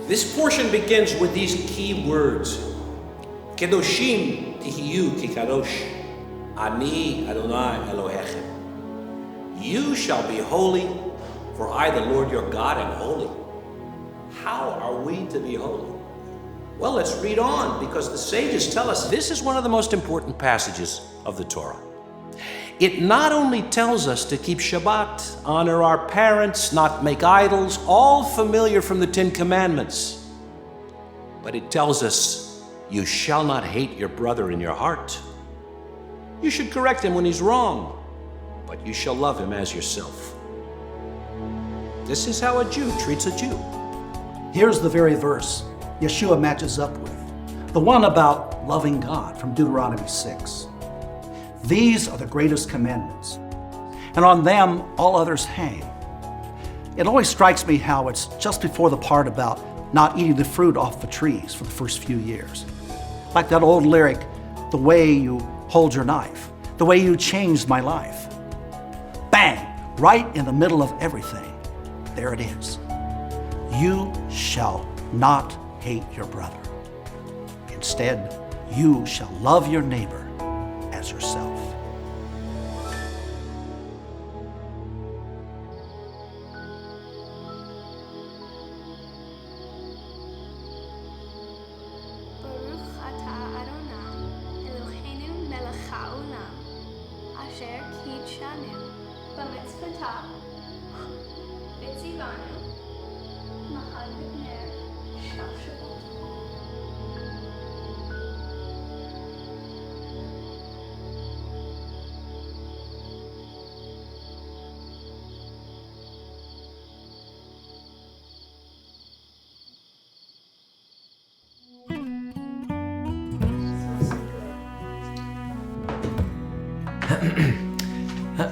This portion begins with these key words. Kedoshim tihiyu ki kadosh, ani Adonai Elohechem. You shall be holy, for I, the Lord your God, am holy. How are we to be holy? Well, let's read on, because the sages tell us this is one of the most important passages of the Torah. It not only tells us to keep Shabbat, honor our parents, not make idols, all familiar from the Ten Commandments, but it tells us you shall not hate your brother in your heart. You should correct him when he's wrong, but you shall love him as yourself. This is how a Jew treats a Jew. Here's the very verse Yeshua matches up with, the one about loving God from Deuteronomy 6. These are the greatest commandments, and on them all others hang. It always strikes me how it's just before the part about not eating the fruit off the trees for the first few years. Like that old lyric, the way you hold your knife, the way you changed my life. Bang, right in the middle of everything. There it is. You shall not hate your brother. Instead, you shall love your neighbor as yourself. Baruch atah Adonai, Eloheinu melech haolam, asher kitshanu, b'mitzvotah, v'tzivanu, ma'ad b'ner shel Shabbat.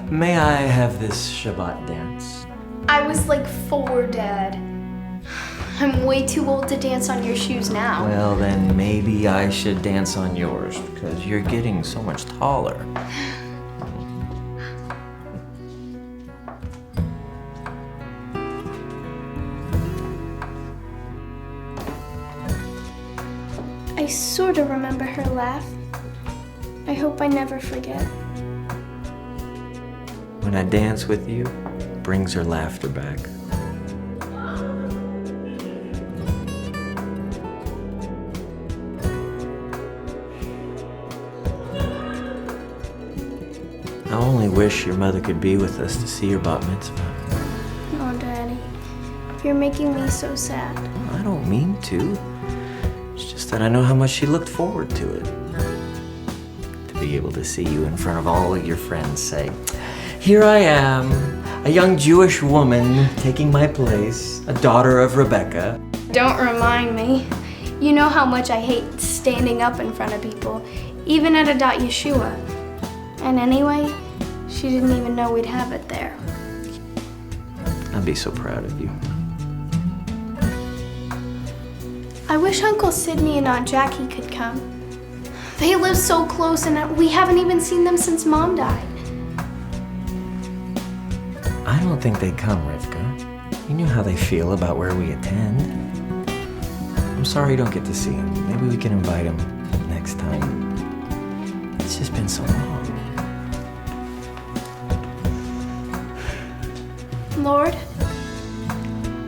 May I have this Shabbat dance? I was like 4, Dad. I'm way too old to dance on your shoes now. Well, then maybe I should dance on yours, because you're getting so much taller. I sort of remember her laugh. I hope I never forget. When I dance with you, it brings her laughter back. I only wish your mother could be with us to see your bat mitzvah. Oh, Daddy, you're making me so sad. I don't mean to. It's just that I know how much she looked forward to it. To be able to see you in front of all of your friends say, "Here I am, a young Jewish woman taking my place, a daughter of Rebecca." Don't remind me. You know how much I hate standing up in front of people, even at a Yeshua. And anyway, she didn't even know we'd have it there. I'd be so proud of you. I wish Uncle Sidney and Aunt Jackie could come. They live so close and we haven't even seen them since Mom died. I don't think they'd come, Rivka. You know how they feel about where we attend. I'm sorry you don't get to see them. Maybe we can invite them next time. It's just been so long. Lord,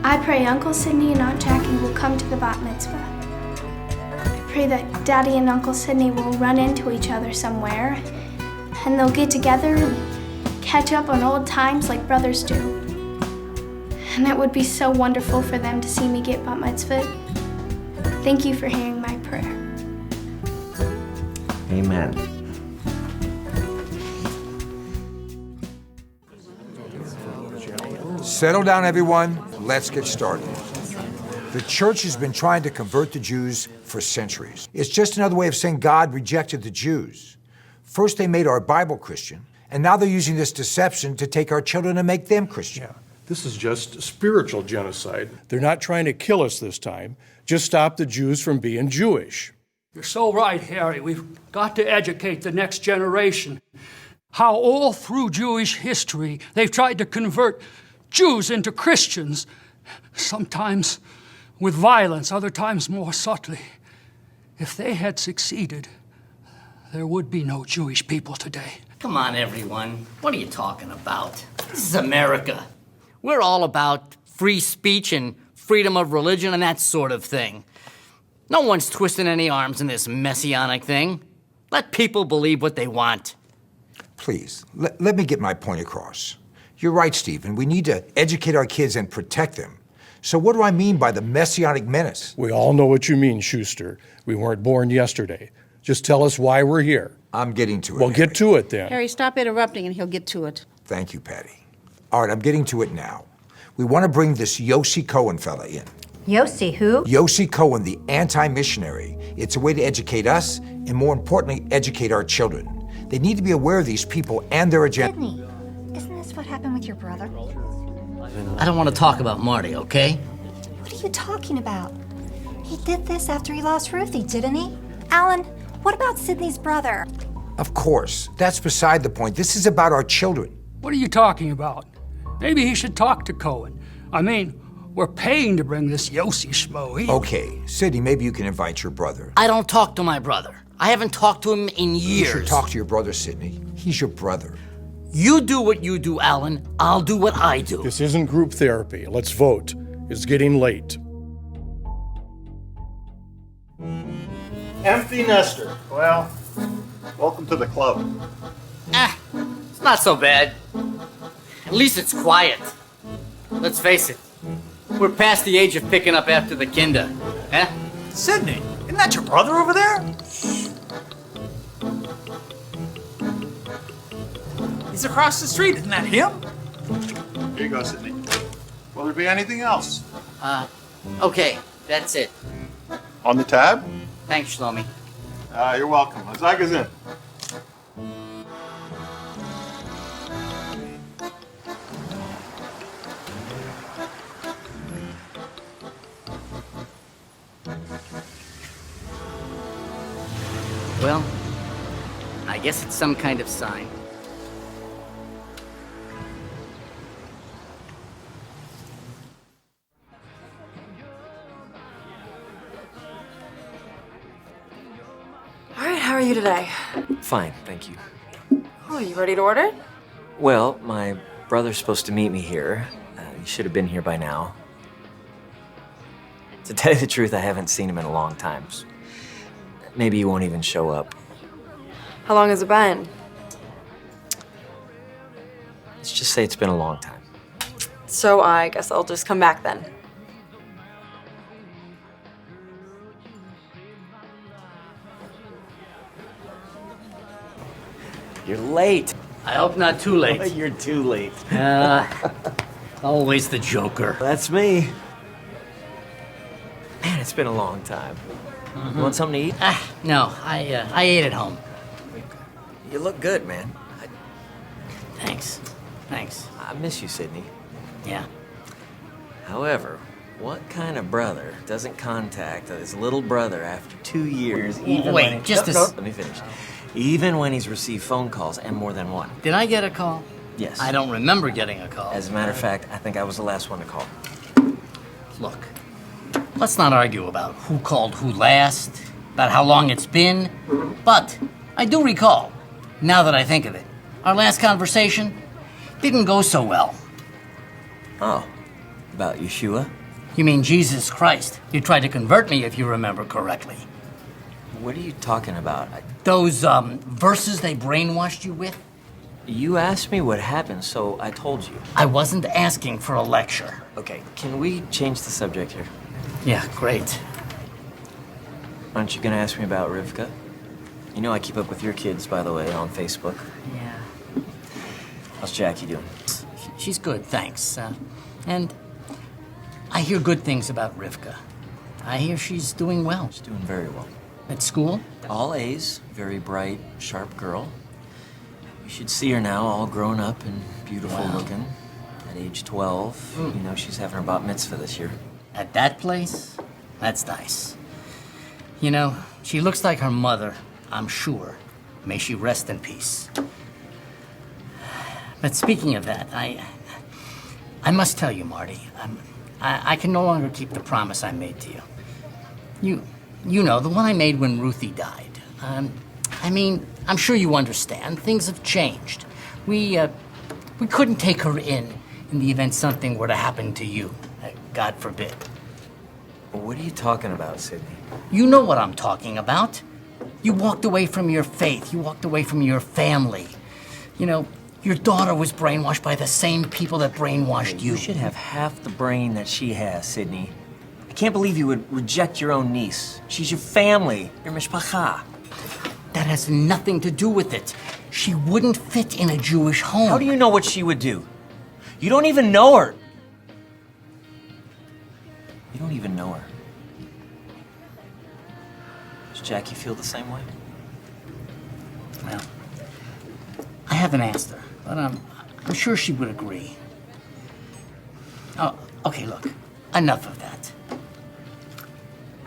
I pray Uncle Sidney and Aunt Jackie will come to the bat mitzvah. I pray that Daddy and Uncle Sidney will run into each other somewhere and they'll get together and catch up on old times like brothers do. And it would be so wonderful for them to see me get bat mitzvah. Thank you for hearing my prayer. Amen. Settle down, everyone. Let's get started. The church has been trying to convert the Jews for centuries. It's just another way of saying God rejected the Jews. First, they made our Bible Christian, and now they're using this deception to take our children and make them Christian. Yeah, this is just spiritual genocide. They're not trying to kill us this time. Just stop the Jews from being Jewish. You're so right, Harry. We've got to educate the next generation. How all through Jewish history, they've tried to convert Jews into Christians. Sometimes with violence, other times more subtly. If they had succeeded, there would be no Jewish people today. Come on, everyone. What are you talking about? This is America. We're all about free speech and freedom of religion and that sort of thing. No one's twisting any arms in this messianic thing. Let people believe what they want. Please, let me get my point across. You're right, Stephen. We need to educate our kids and protect them. So what do I mean by the messianic menace? We all know what you mean, Schuster. We weren't born yesterday. Just tell us why we're here. I'm getting to it. Well, get to it then. Harry, stop interrupting and he'll get to it. Thank you, Patty. All right, I'm getting to it now. We want to bring this Yossi Cohen fella in. Yossi, who? Yossi Cohen, the anti-missionary. It's a way to educate us, and more importantly, educate our children. They need to be aware of these people and their agenda. Sydney, isn't this what happened with your brother? I don't want to talk about Marty, okay? What are you talking about? He did this after he lost Ruthie, didn't he? Alan, what about Sydney's brother? Of course, that's beside the point. This is about our children. What are you talking about? Maybe he should talk to Cohen. I mean, we're paying to bring this Yossi schmo. Okay, Sydney, maybe you can invite your brother. I don't talk to my brother. I haven't talked to him in years. You should talk to your brother, Sydney. He's your brother. You do what you do, Alan. I'll do what I do. This isn't group therapy. Let's vote. It's getting late. Empty nester. Well, welcome to the club. It's not so bad. At least it's quiet. Let's face it. We're past the age of picking up after the kinder. Eh? Sydney, isn't that your brother over there? He's across the street. Isn't that him? Here you go, Sydney. Will there be anything else? Okay, that's it. On the tab? Thanks, Shlomi. You're welcome. Azaga's in. Well, I guess it's some kind of sign. All right, how are you today? Fine, thank you. Oh, you ready to order? Well, my brother's supposed to meet me here. He should have been here by now. To tell you the truth, I haven't seen him in a long time. Maybe he won't even show up. How long has it been? Let's just say it's been a long time. So I guess I'll just come back then. You're late. I hope not too late. You're too late. Always the joker. That's me. Man, it's been a long time. You want something to eat? No, I ate at home. You look good, man. Thanks. I miss you, Sydney. Yeah. However, what kind of brother doesn't contact his little brother after 2 years? Even Wait, when just let me finish. Even when he's received phone calls, and more than one. Did I get a call? Yes. I don't remember getting a call. As a matter of fact, I think I was the last one to call. Look, let's not argue about who called who last, about how long it's been, but I do recall, now that I think of it, our last conversation didn't go so well. Oh, about Yeshua? You mean Jesus Christ? You tried to convert me, if you remember correctly. What are you talking about? Those verses they brainwashed you with? You asked me what happened, so I told you. I wasn't asking for a lecture. Okay, can we change the subject here? Yeah, great. Aren't you gonna ask me about Rivka? You know I keep up with your kids, by the way, on Facebook. Yeah. How's Jackie doing? She's good, thanks. And I hear good things about Rivka. I hear she's doing well. She's doing very well. At school? All A's, very bright, sharp girl. You should see her now, all grown up and beautiful looking. At age 12, you know she's having her bat mitzvah this year. At that place? That's nice. You know, she looks like her mother, I'm sure. May she rest in peace. But speaking of that, I must tell you, Marty, I can no longer keep the promise I made to you. You know, the one I made when Ruthie died. I mean, I'm sure you understand. Things have changed. We couldn't take her in the event something were to happen to you. God forbid. What are you talking about, Sydney? You know what I'm talking about. You walked away from your faith. You walked away from your family. You know, your daughter was brainwashed by the same people that brainwashed you. You should have half the brain that she has, Sydney. I can't believe you would reject your own niece. She's your family, your mishpacha. That has nothing to do with it. She wouldn't fit in a Jewish home. How do you know what she would do? You don't even know her. You don't even know her. Does Jackie feel the same way? Well, I haven't asked her, but I'm sure she would agree. Oh, okay, look, enough of that.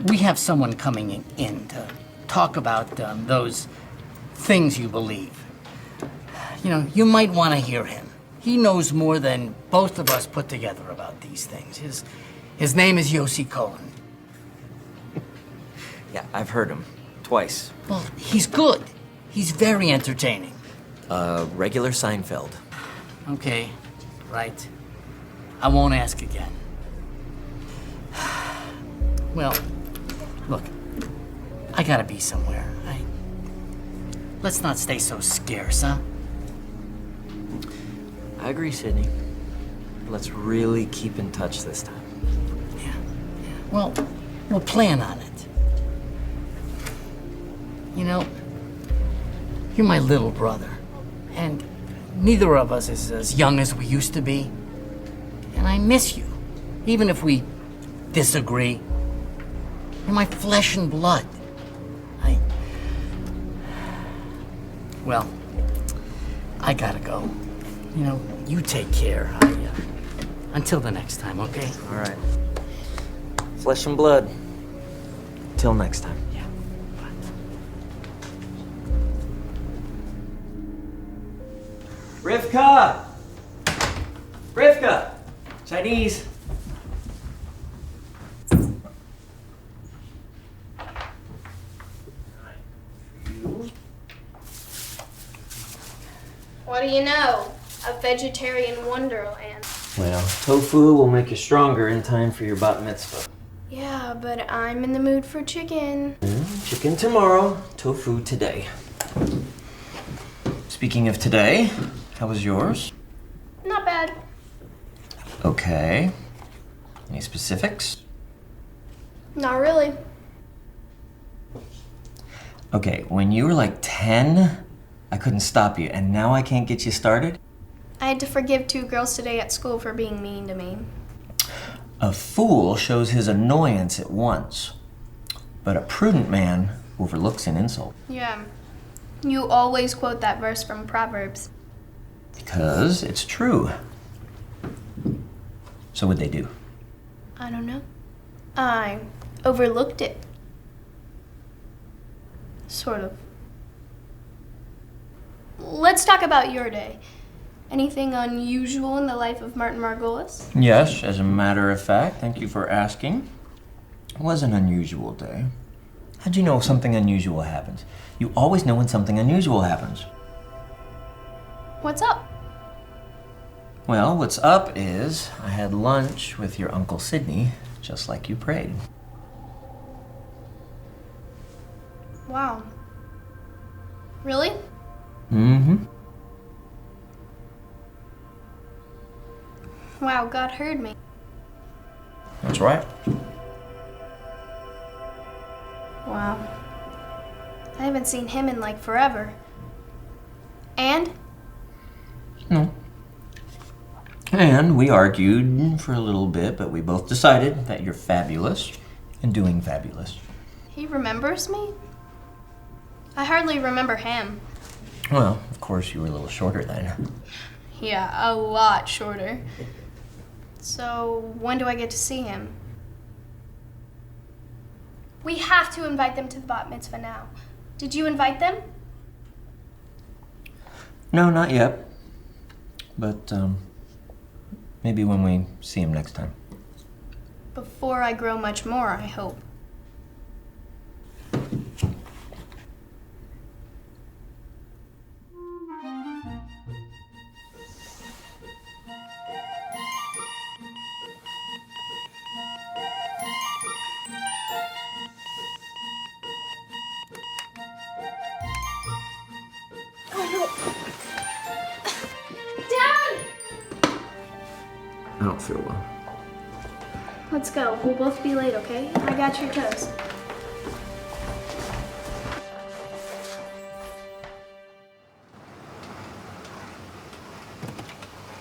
We have someone coming in to talk about those things you believe. You know, you might want to hear him. He knows more than both of us put together about these things. His name is Yossi Cohen. Yeah, I've heard him. Twice. Well, he's good. He's very entertaining. Regular Seinfeld. Okay, right. I won't ask again. Well, look, I gotta be somewhere. Let's not stay so scarce, huh? I agree, Sydney. Let's really keep in touch this time. Yeah. Well, we'll plan on it. You know, you're my little brother, and neither of us is as young as we used to be. And I miss you, even if we disagree. You're my flesh and blood. Well, I gotta go. You know, you take care. Until the next time, okay? All right. Flesh and blood. Till next time. Yeah. Rivka! Rivka! Chinese. What do you know? A vegetarian wonderland. Well, tofu will make you stronger in time for your bat mitzvah. Yeah, but I'm in the mood for chicken. Chicken tomorrow, tofu today. Speaking of today, how was yours? Not bad. Okay. Any specifics? Not really. Okay, when you were like 10, I couldn't stop you, and now I can't get you started? I had to forgive 2 girls today at school for being mean to me. A fool shows his annoyance at once, but a prudent man overlooks an insult. Yeah. You always quote that verse from Proverbs. Because it's true. So what'd they do? I don't know. I overlooked it. Sort of. Let's talk about your day. Anything unusual in the life of Martin Margolis? Yes, as a matter of fact, thank you for asking. It was an unusual day. How'd you know something unusual happens? You always know when something unusual happens. What's up? Well, what's up is I had lunch with your Uncle Sidney, just like you prayed. Wow. Really? Mm-hmm. Wow, God heard me. That's right. Wow. I haven't seen him in like forever. And? No. And we argued for a little bit, but we both decided that you're fabulous and doing fabulous. He remembers me? I hardly remember him. Well, of course you were a little shorter then. Yeah, a lot shorter. So, when do I get to see him? We have to invite them to the bat mitzvah now. Did you invite them? No, not yet. But, maybe when we see him next time. Before I grow much more, I hope. I don't feel well. Let's go. We'll both be late, okay? I got your toast.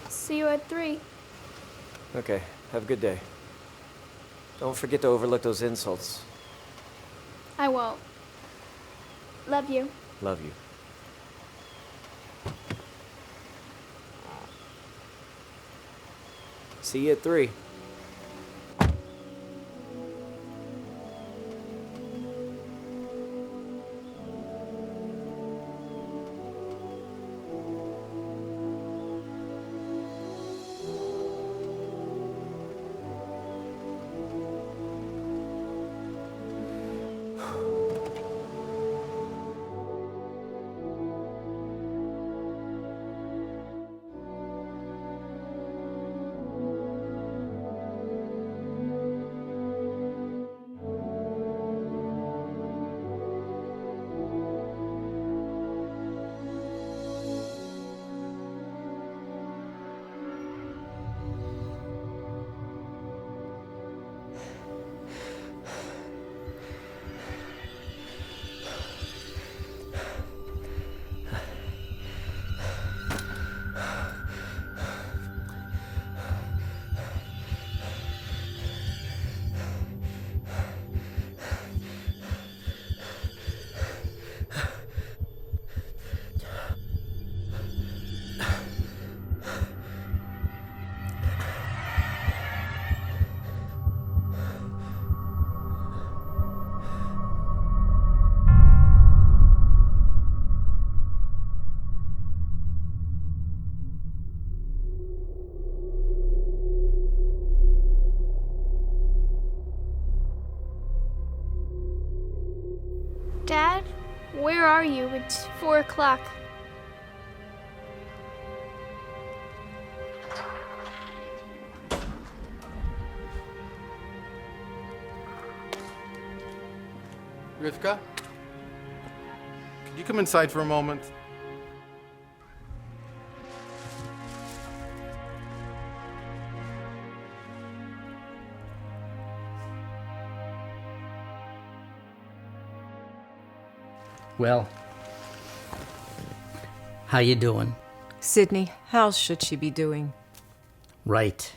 See you at 3. Okay, have a good day. Don't forget to overlook those insults. I won't. Love you. Love you. See you at 3. Dad, where are you? It's 4 o'clock. Rivka? Could you come inside for a moment? Well, how you doing? Sydney, how should she be doing? Right.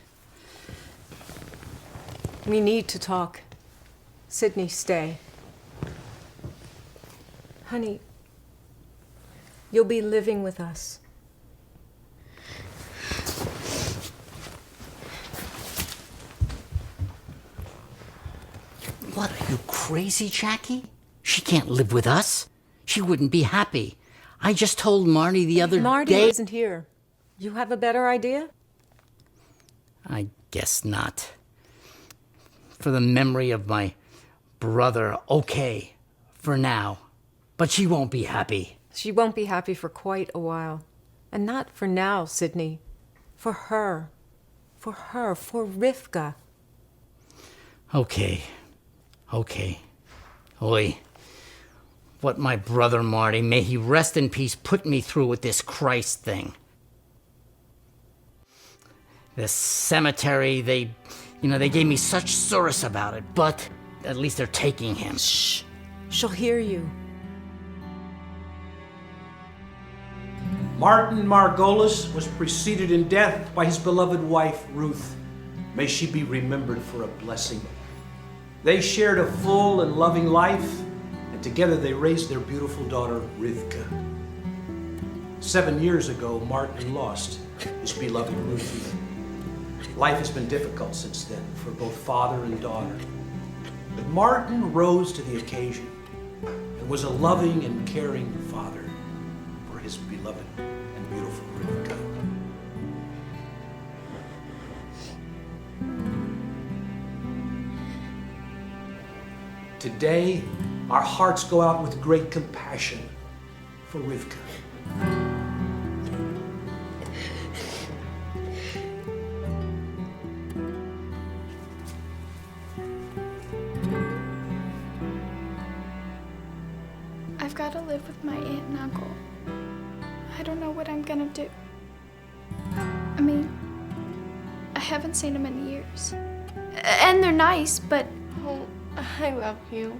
We need to talk. Sydney, stay. Honey, you'll be living with us. What, are you crazy, Jackie? She can't live with us. She wouldn't be happy. I just told Marty the other day... Marty isn't here. You have a better idea? I guess not. For the memory of my brother, okay, for now. But she won't be happy. She won't be happy for quite a while. And not for now, Sydney. For her. For her. For Rivka. Okay. Oi. What my brother Marty, may he rest in peace, put me through with this Christ thing. This cemetery, they gave me such solace about it, but at least they're taking him. Shh. She'll hear you. Martin Margolis was preceded in death by his beloved wife, Ruth. May she be remembered for a blessing. They shared a full and loving life, and together they raised their beautiful daughter, Rivka. 7 years ago, Martin lost his beloved Ruthie. Life has been difficult since then for both father and daughter. But Martin rose to the occasion and was a loving and caring father for his beloved and beautiful Rivka. Today, our hearts go out with great compassion for Rivka. I've got to live with my aunt and uncle. I don't know what I'm gonna do. I mean, I haven't seen them in years. And they're nice, but... Oh, I love you.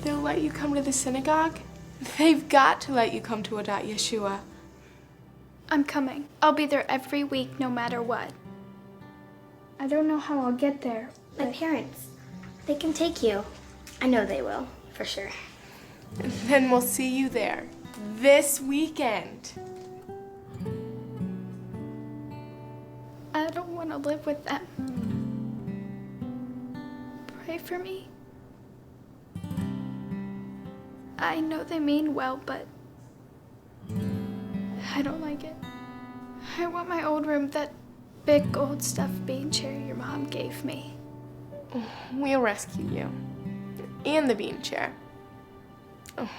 They'll let you come to the synagogue? They've got to let you come to Adat Yeshua. I'm coming. I'll be there every week, no matter what. I don't know how I'll get there. My parents, they can take you. I know they will, for sure. Then we'll see you there, this weekend. I don't want to live with them. Pray for me. I know they mean well, but I don't like it. I want my old room, that big old stuffed bean chair your mom gave me. We'll rescue you. And the bean chair.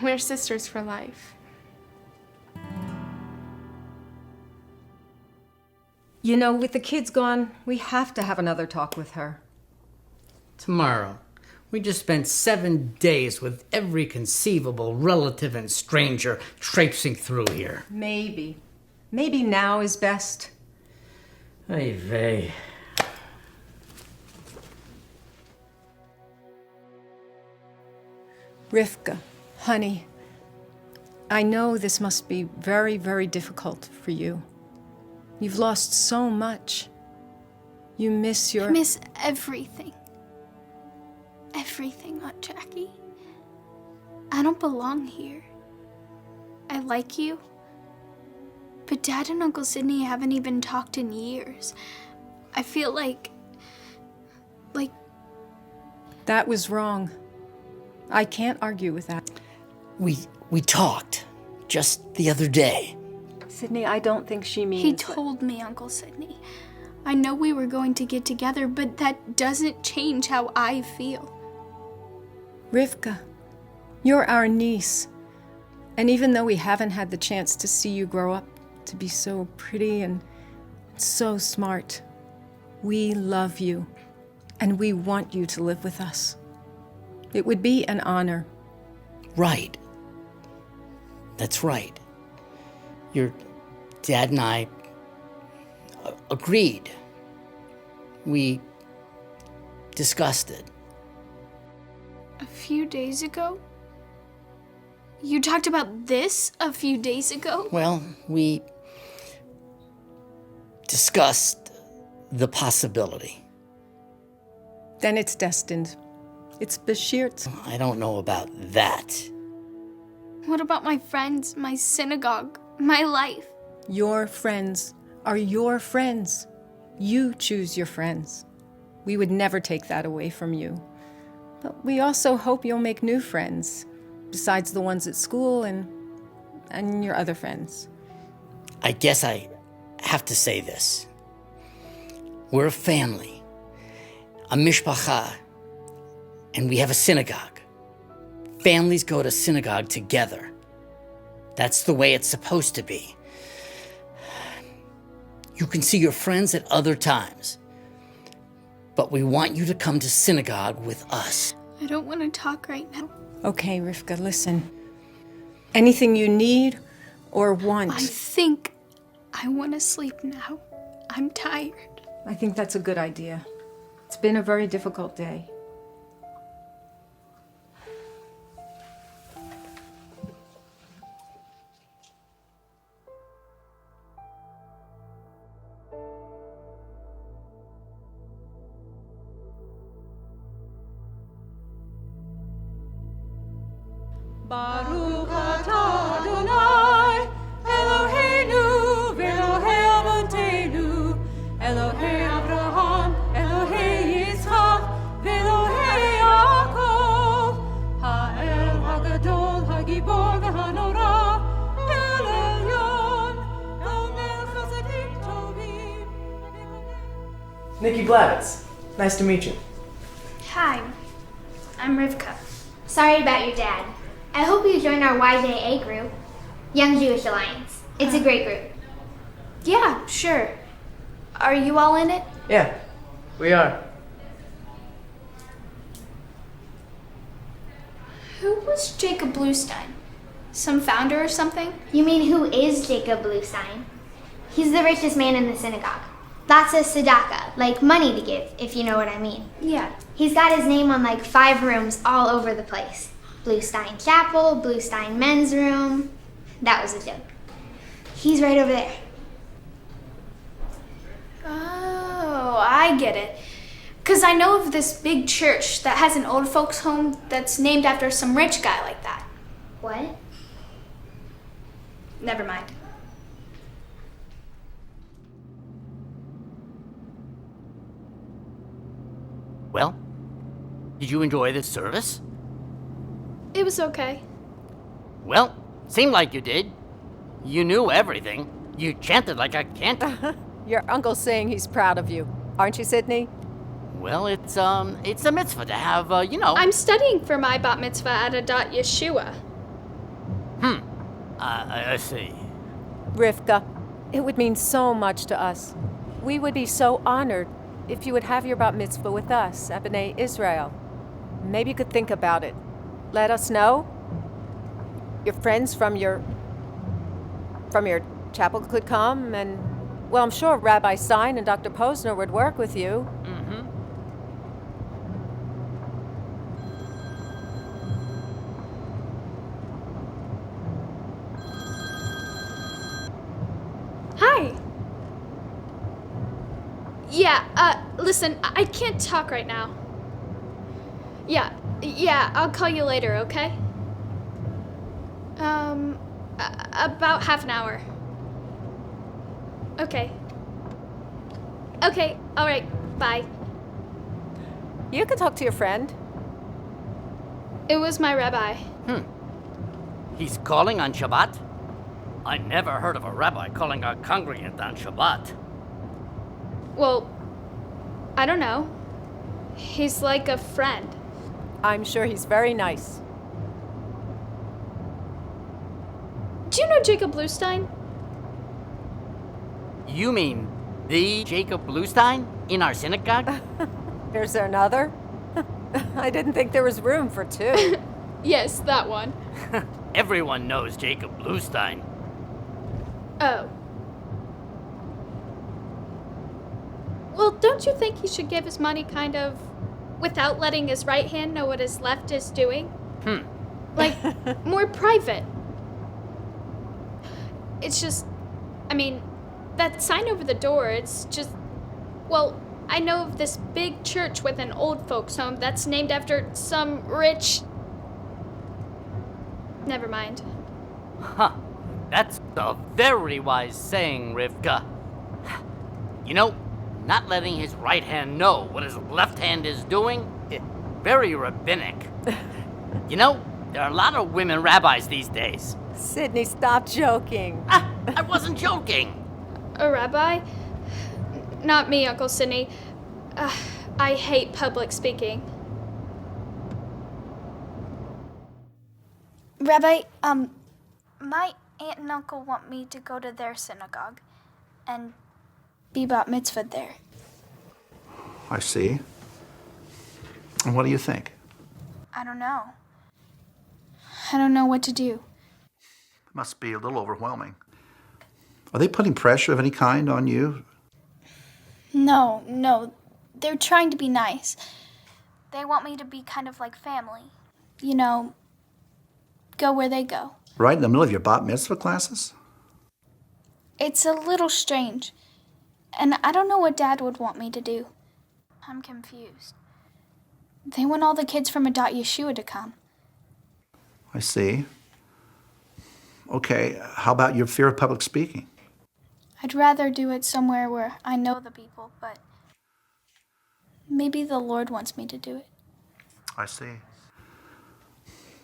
We're sisters for life. You know, with the kids gone, we have to have another talk with her. Tomorrow. We just spent 7 days with every conceivable relative and stranger traipsing through here. Maybe. Maybe now is best. Ay vey. Rivka, honey, I know this must be very, very difficult for you. You've lost so much. You miss your... I miss everything. Everything, Aunt Jackie. I don't belong here. I like you. But Dad and Uncle Sidney haven't even talked in years. I feel like... That was wrong. I can't argue with that. We talked just the other day. Sidney, I don't think she means... He told me, Uncle Sidney. I know we were going to get together, but that doesn't change how I feel. Rivka, you're our niece. And even though we haven't had the chance to see you grow up to be so pretty and so smart, we love you, and we want you to live with us. It would be an honor. Right. That's right. Your dad and I agreed. We discussed it. A few days ago? You talked about this a few days ago? Well, we discussed the possibility. Then it's destined. It's beshirt. I don't know about that. What about my friends, my synagogue, my life? Your friends are your friends. You choose your friends. We would never take that away from you. But we also hope you'll make new friends, besides the ones at school and your other friends. I guess I have to say this. We're a family, a mishpacha, and we have a synagogue. Families go to synagogue together. That's the way it's supposed to be. You can see your friends at other times, but we want you to come to synagogue with us. I don't want to talk right now. Okay, Rivka, listen. Anything you need or want. I think I want to sleep now. I'm tired. I think that's a good idea. It's been a very difficult day. Baruch atah Adonai, Eloheinu v'Elohei Avotenu, Elohei Abraham, Elohei Yitzchak, v'Elohei Yaakov, Ha'el Hagadol, Hagibor v'Hanora, El Elyon, Omer Chazadim Tovim. Nikki Blavitz, nice to meet you. Hi, I'm Rivka. Sorry about your dad. I hope you join our YJA group, Young Jewish Alliance. It's a great group. Yeah, sure. Are you all in it? Yeah, we are. Who was Jacob Bluestein? Some founder or something? You mean who is Jacob Bluestein? He's the richest man in the synagogue. Lots of tzedakah, like money to give, if you know what I mean. Yeah. He's got his name on like 5 rooms all over the place. Bluestein Chapel, Bluestein Men's Room. That was a joke. He's right over there. Oh, I get it. Because I know of this big church that has an old folks home that's named after some rich guy like that. What? Never mind. Well, did you enjoy this service? It was okay. Well, seemed like you did. You knew everything. You chanted like a cantor. Your uncle's saying he's proud of you. Aren't you, Sydney? Well, it's a mitzvah to have, you know. I'm studying for my bat mitzvah at a Yeshua. I see. Rivka, it would mean so much to us. We would be so honored if you would have your bat mitzvah with us at B'nai Israel. Maybe you could think about it. Let us know. Your friends from your chapel could come, and, well, I'm sure Rabbi Stein and Dr. Posner would work with you. Mm-hmm. Hi. Yeah, listen, I can't talk right now. Yeah, I'll call you later, okay? About half an hour. Okay. Okay, all right, bye. You could talk to your friend. It was my rabbi. He's calling on Shabbat? I never heard of a rabbi calling a congregant on Shabbat. Well, I don't know. He's like a friend. I'm sure he's very nice. Do you know Jacob Bluestein? You mean the Jacob Bluestein in our synagogue? Is there another? I didn't think there was room for 2. Yes, that one. Everyone knows Jacob Bluestein. Oh. Well, don't you think he should give his money kind of without letting his right hand know what his left is doing? Like, more private. It's just, I mean, that sign over the door, it's just, well, I know of this big church with an old folks home that's named after some rich... Never mind. That's a very wise saying, Rivka. You know, not letting his right hand know what his left hand is doing, very rabbinic. You know, there are a lot of women rabbis these days. Sydney, stop joking. I wasn't joking. A rabbi? Not me, Uncle Sidney. I hate public speaking. Rabbi, my aunt and uncle want me to go to their synagogue and be bat mitzvahed there. I see. And what do you think? I don't know. I don't know what to do. It must be a little overwhelming. Are they putting pressure of any kind on you? No. They're trying to be nice. They want me to be kind of like family. You know, go where they go. Right in the middle of your bat mitzvah classes? It's a little strange. And I don't know what Dad would want me to do. I'm confused. They want all the kids from a Yeshua to come. I see. Okay, how about your fear of public speaking? I'd rather do it somewhere where I know the people, but maybe the Lord wants me to do it. I see.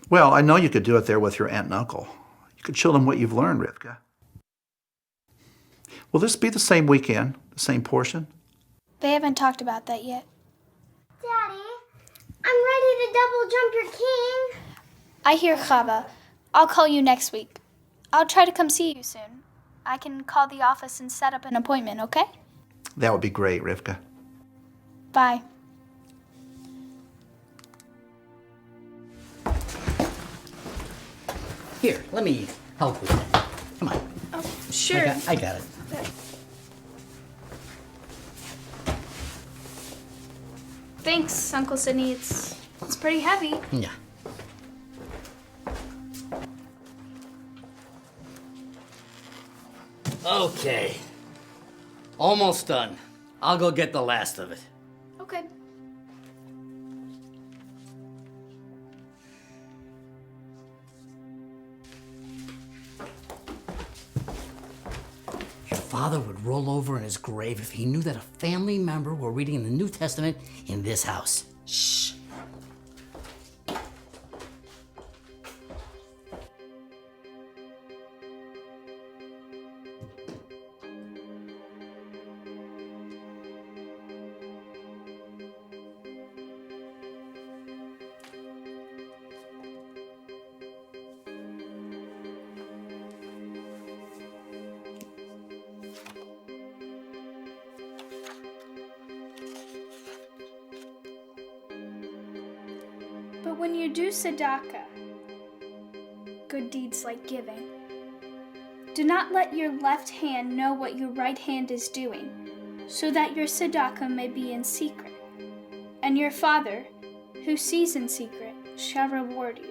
Well, I know you could do it there with your aunt and uncle. You could show them what you've learned, Rivka. Will this be the same weekend, the same portion? They haven't talked about that yet. Daddy? I'm ready to double jump your king. I hear Chava. I'll call you next week. I'll try to come see you soon. I can call the office and set up an appointment, okay? That would be great, Rivka. Bye. Here, let me help with it. Come on. Oh, sure. I got it. Thanks, Uncle Sidney. It's pretty heavy. Yeah. Okay. Almost done. I'll go get the last of it. Okay. Your father would roll over in his grave if he knew that a family member were reading the New Testament in this house. Shh. But when you do tzedakah, good deeds like giving, do not let your left hand know what your right hand is doing, so that your tzedakah may be in secret. And your Father, who sees in secret, shall reward you.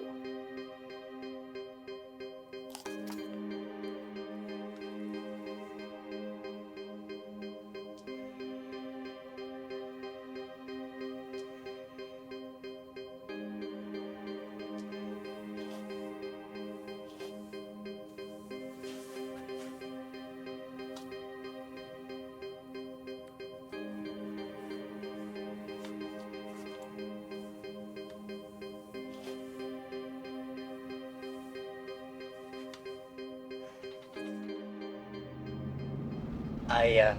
I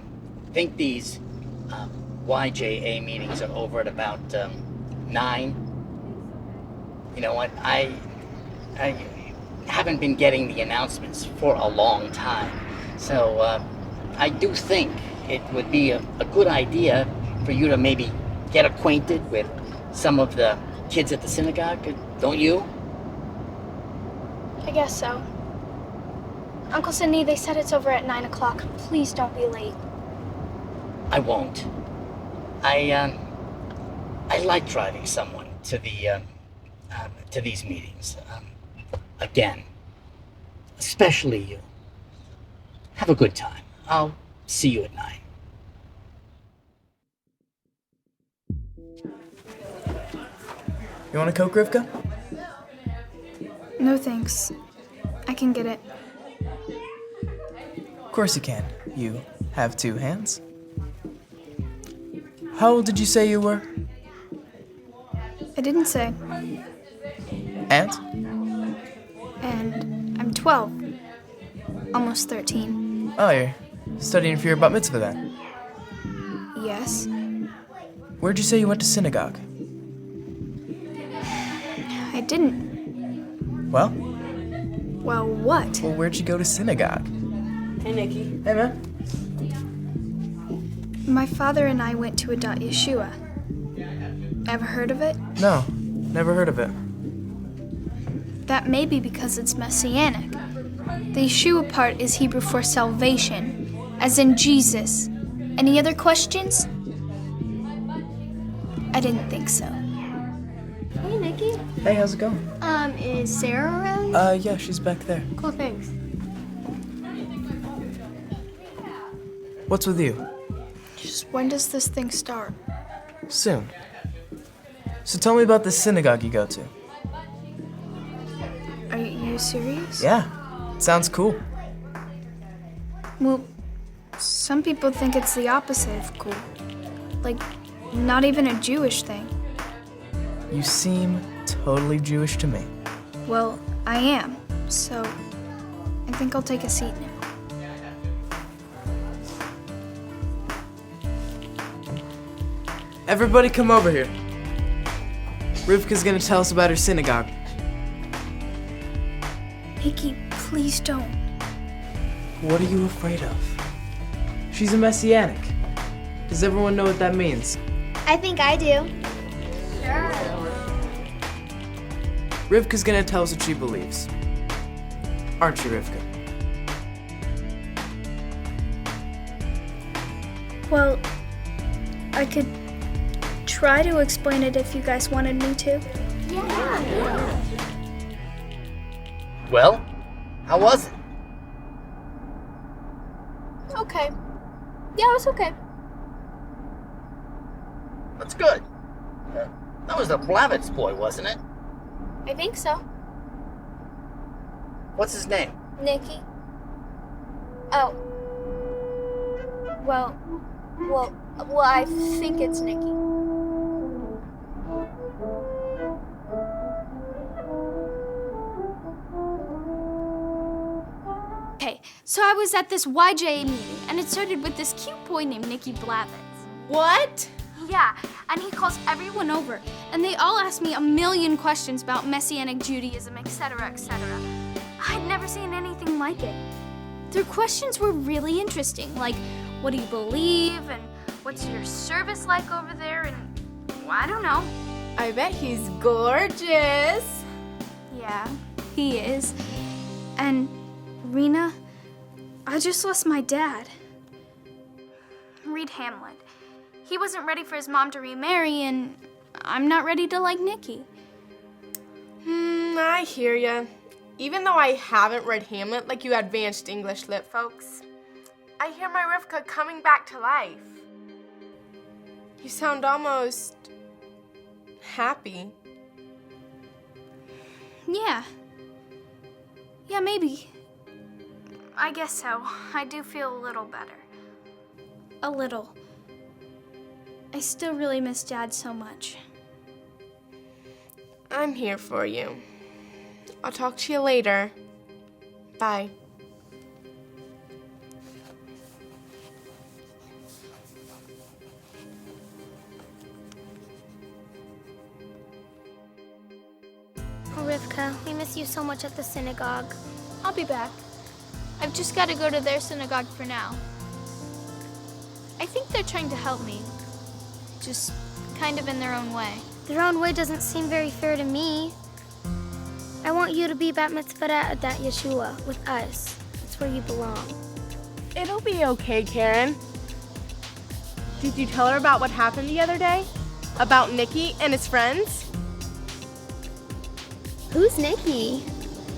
think these YJA meetings are over at about 9. You know what? I haven't been getting the announcements for a long time. So I do think it would be a good idea for you to maybe get acquainted with some of the kids at the synagogue, don't you? I guess so. Uncle Sidney, they said it's over at 9 o'clock. Please don't be late. I won't. I like driving someone to the to these meetings. Again, especially you. Have a good time. I'll see you at 9. You want a Coke, Rivka? No thanks. I can get it. Of course you can. You have 2 hands. How old did you say you were? I didn't say. And? And I'm 12. Almost 13. Oh, you're studying for your bat mitzvah then? Yes. Where'd you say you went to synagogue? I didn't. Well? Well, what? Well, where'd you go to synagogue? Hey, Nikki. Hey, man. My father and I went to a Dot Yeshua. Ever heard of it? No, never heard of it. That may be because it's messianic. The Yeshua part is Hebrew for salvation, as in Jesus. Any other questions? I didn't think so. Hey, Nikki. Hey, how's it going? Is Sarah around? Yeah, she's back there. Cool, thanks. What's with you? Just when does this thing start? Soon. So tell me about the synagogue you go to. Are you serious? Yeah, sounds cool. Well, some people think it's the opposite of cool. Like, not even a Jewish thing. You seem totally Jewish to me. Well, I am, so I think I'll take a seat now. Everybody come over here. Rivka's gonna tell us about her synagogue. Nikki, please don't. What are you afraid of? She's a Messianic. Does everyone know what that means? I think I do. Rivka's gonna tell us what she believes. Aren't you, Rivka? Well, I could try to explain it if you guys wanted me to. Yeah. Well, how was it? Okay. Yeah, it was okay. That's good. That was the Blavitz boy, wasn't it? I think so. What's his name? Nikki. Oh. Well, I think it's Nikki. Okay, so I was at this YJA meeting, and it started with this cute boy named Nikki Blavitz. What? Yeah, and he calls everyone over, and they all ask me a million questions about Messianic Judaism, etc., etc. I'd never seen anything like it. Their questions were really interesting, like, what do you believe, and what's your service like over there, and well, I don't know. I bet he's gorgeous. Yeah, he is. And Rena, I just lost my dad. Read Hamlet. He wasn't ready for his mom to remarry, and I'm not ready to like Nikki. I hear ya. Even though I haven't read Hamlet like you advanced English lit folks, I hear my Rivka coming back to life. You sound almost happy. Yeah. Yeah, maybe. I guess so. I do feel a little better. A little. I still really miss Dad so much. I'm here for you. I'll talk to you later. Bye. Oh, Rivka, we miss you so much at the synagogue. I'll be back. I've just got to go to their synagogue for now. I think they're trying to help me. Just kind of in their own way. Their own way doesn't seem very fair to me. I want you to be bat mitzvah at that Yeshua with us. That's where you belong. It'll be okay, Karen. Did you tell her about what happened the other day? About Nikki and his friends? Who's Nikki?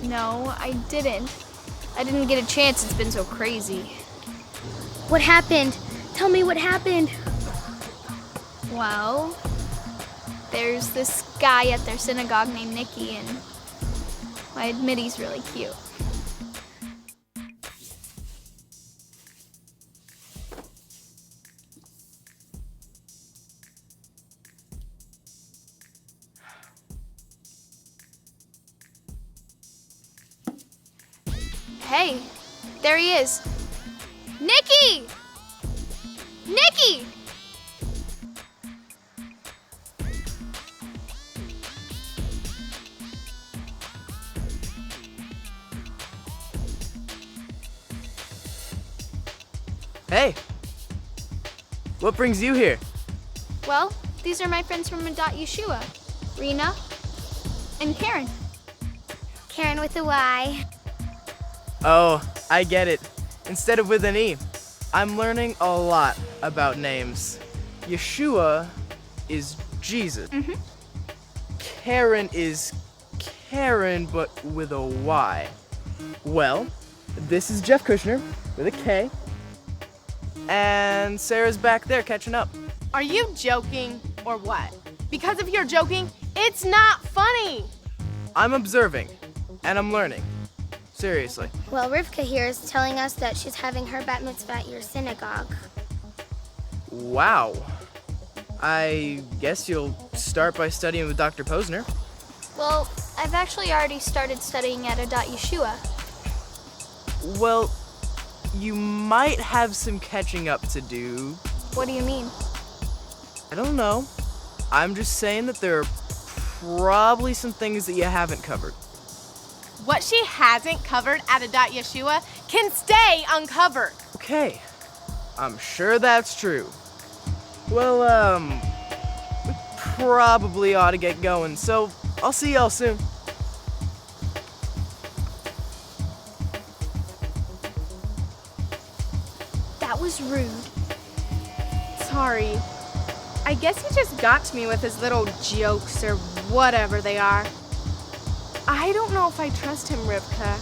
No, I didn't. I didn't get a chance. It's been so crazy. What happened? Tell me what happened. Well, there's this guy at their synagogue named Nikki, and I admit he's really cute. Hey, there he is. Nikki! Nikki! Hey! What brings you here? Well, these are my friends from Adat Yeshua, Rena and Karen. Karen with a Y. Oh, I get it. Instead of with an E. I'm learning a lot about names. Yeshua is Jesus. Mm-hmm. Karen is Karen, but with a Y. Well, this is Jeff Kushner with a K. And Sarah's back there catching up. Are you joking or what? Because if you're joking, it's not funny. I'm observing, and I'm learning. Seriously. Well, Rivka here is telling us that she's having her bat mitzvah at your synagogue. Wow. I guess you'll start by studying with Dr. Posner. Well, I've actually already started studying at Adat Yeshua. Well, you might have some catching up to do. What do you mean? I don't know. I'm just saying that there are probably some things that you haven't covered. What she hasn't covered at a Yeshua can stay uncovered. Okay, I'm sure that's true. Well, we probably ought to get going, so I'll see y'all soon. That was rude. Sorry. I guess he just got to me with his little jokes or whatever they are. I don't know if I trust him, Rivka.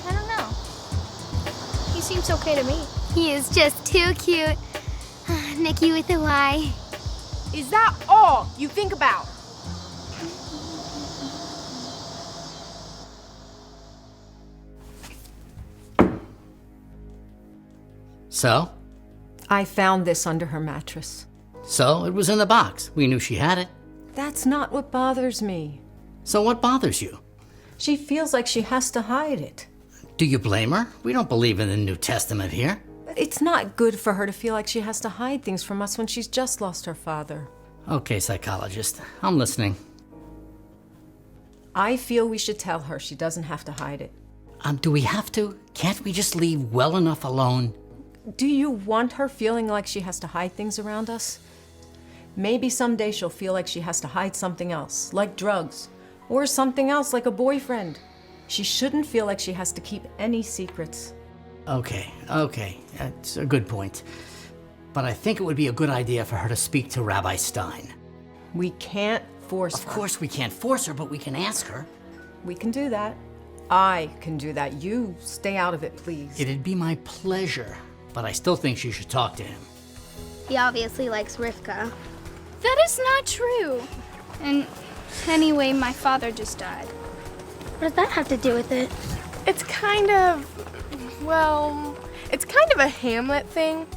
I don't know. He seems okay to me. He is just too cute. Nikki with a Y. Is that all you think about? So? I found this under her mattress. So, it was in the box. We knew she had it. That's not what bothers me. So what bothers you? She feels like she has to hide it. Do you blame her? We don't believe in the New Testament here. But it's not good for her to feel like she has to hide things from us when she's just lost her father. Okay, psychologist. I'm listening. I feel we should tell her she doesn't have to hide it. Do we have to? Can't we just leave well enough alone? Do you want her feeling like she has to hide things around us? Maybe someday she'll feel like she has to hide something else, like drugs, or something else like a boyfriend. She shouldn't feel like she has to keep any secrets. Okay. That's a good point. But I think it would be a good idea for her to speak to Rabbi Stein. We can't force her. Of course we can't force her, but we can ask her. We can do that. I can do that. You stay out of it, please. It'd be my pleasure, but I still think she should talk to him. He obviously likes Rivka. That is not true. And anyway, my father just died. What does that have to do with it? It's kind of, well, it's kind of a Hamlet thing.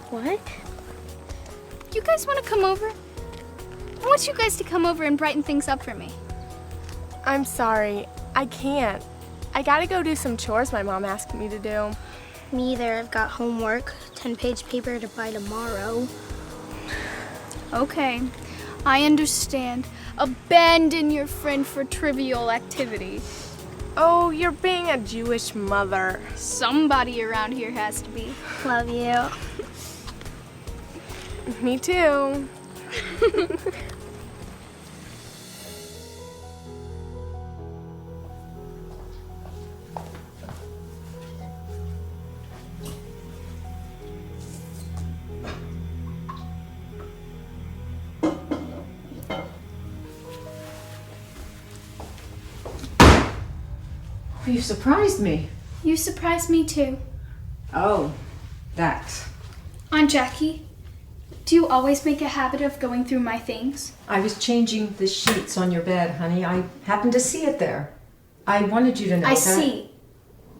What? You guys want to come over? I want you guys to come over and brighten things up for me. I'm sorry, I can't. I gotta go do some chores my mom asked me to do. Me either. I've got homework, 10-page paper to buy tomorrow. Okay, I understand. Abandon your friend for trivial activity. Oh, you're being a Jewish mother. Somebody around here has to be. Love you. Me too. You surprised me. You surprised me too. Oh, that. Aunt Jackie, do you always make a habit of going through my things? I was changing the sheets on your bed, honey. I happened to see it there. I wanted you to know I that. see.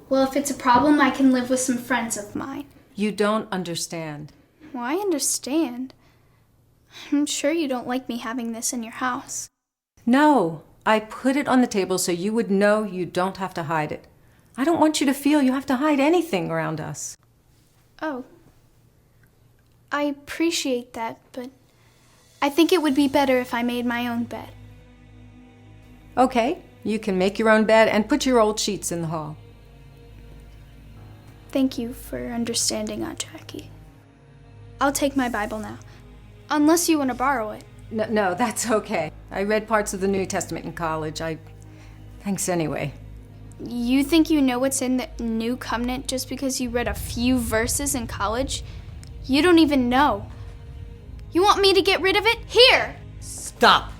Well, if it's a problem, I can live with some friends of mine. You don't understand. Well, I understand. I'm sure you don't like me having this in your house. No, I put it on the table so you would know you don't have to hide it. I don't want you to feel you have to hide anything around us. Oh. I appreciate that, but I think it would be better if I made my own bed. Okay, you can make your own bed and put your old sheets in the hall. Thank you for understanding, Aunt Jackie. I'll take my Bible now. Unless you want to borrow it. No, that's okay. I read parts of the New Testament in college. Thanks anyway. You think you know what's in the New Covenant just because you read a few verses in college? You don't even know. You want me to get rid of it? Here! Stop!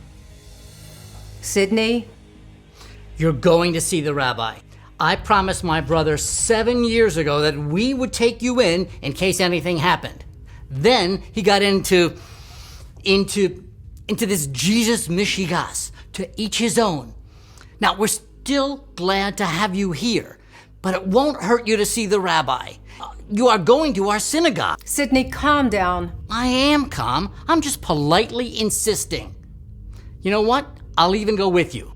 Sydney? You're going to see the rabbi. I promised my brother 7 years ago that we would take you in case anything happened. Then he got into this Jesus Mishigas, to each his own. Now, we're still glad to have you here, but it won't hurt you to see the rabbi. You are going to our synagogue. Sydney, calm down. I am calm. I'm just politely insisting. You know what? I'll even go with you.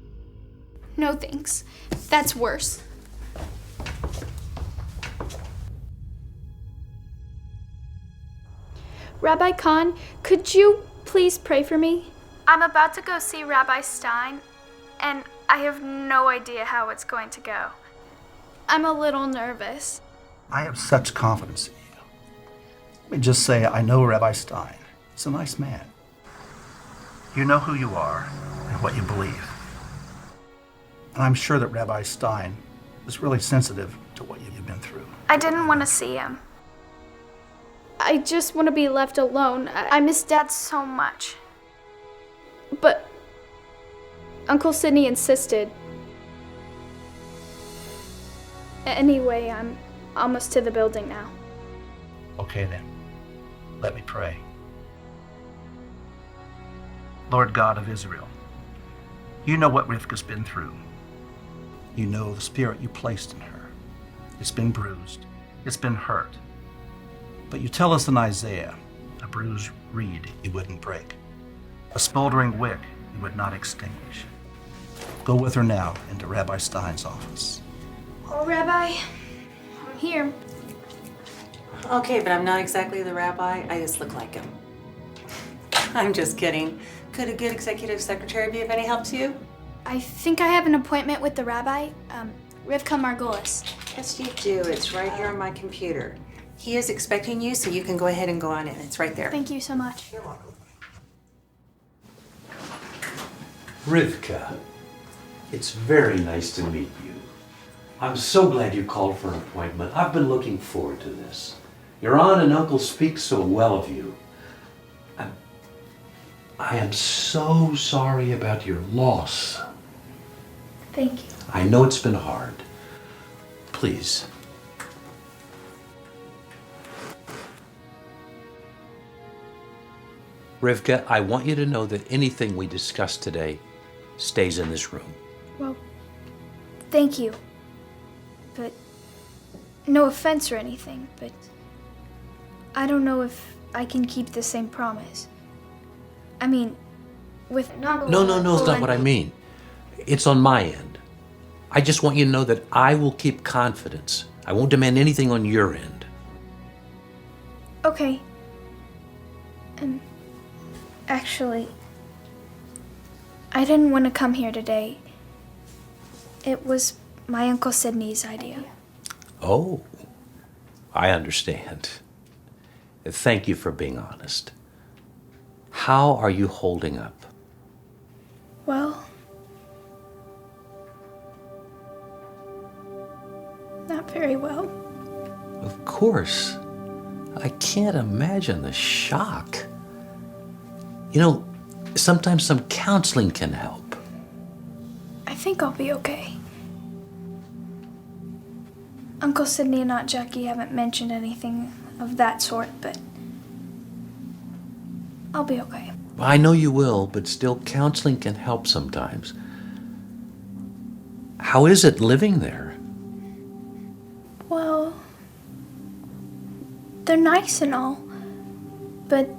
No thanks. That's worse. Rabbi Khan, could you please pray for me? I'm about to go see Rabbi Stein, and I have no idea how it's going to go. I'm a little nervous. I have such confidence in you. Let me just say I know Rabbi Stein. He's a nice man. You know who you are and what you believe. And I'm sure that Rabbi Stein is really sensitive to what you've been through. I didn't want to see him. I just want to be left alone. I miss Dad so much. But Uncle Sidney insisted. Anyway, I'm almost to the building now. Okay then, let me pray. Lord God of Israel, you know what Rivka's been through. You know the spirit you placed in her. It's been bruised. It's been hurt. But you tell us in Isaiah, a bruised reed you wouldn't break. A smoldering wick you would not extinguish. Go with her now into Rabbi Stein's office. Oh, Rabbi, I'm here. Okay, but I'm not exactly the rabbi. I just look like him. I'm just kidding. Could a good executive secretary be of any help to you? I think I have an appointment with the rabbi, Rivka Margolis. Yes, you do. It's right here on my computer. He is expecting you, so you can go ahead and go on in. It's right there. Thank you so much. You're welcome. Rivka, it's very nice to meet you. I'm so glad you called for an appointment. I've been looking forward to this. Your aunt and uncle speak so well of you. I am so sorry about your loss. Thank you. I know it's been hard. Please. Rivka, I want you to know that anything we discuss today stays in this room. Well, thank you. But no offense or anything, but I don't know if I can keep the same promise. I mean, with No, it's not what I mean. It's on my end. I just want you to know that I will keep confidence. I won't demand anything on your end. Okay. Actually, I didn't want to come here today. It was my Uncle Sidney's idea. Oh, I understand. Thank you for being honest. How are you holding up? Well, not very well. Of course. I can't imagine the shock. You know, sometimes some counseling can help. I think I'll be okay. Uncle Sidney and Aunt Jackie haven't mentioned anything of that sort, but I'll be okay. I know you will, but still counseling can help sometimes. How is it living there? Well, they're nice and all, but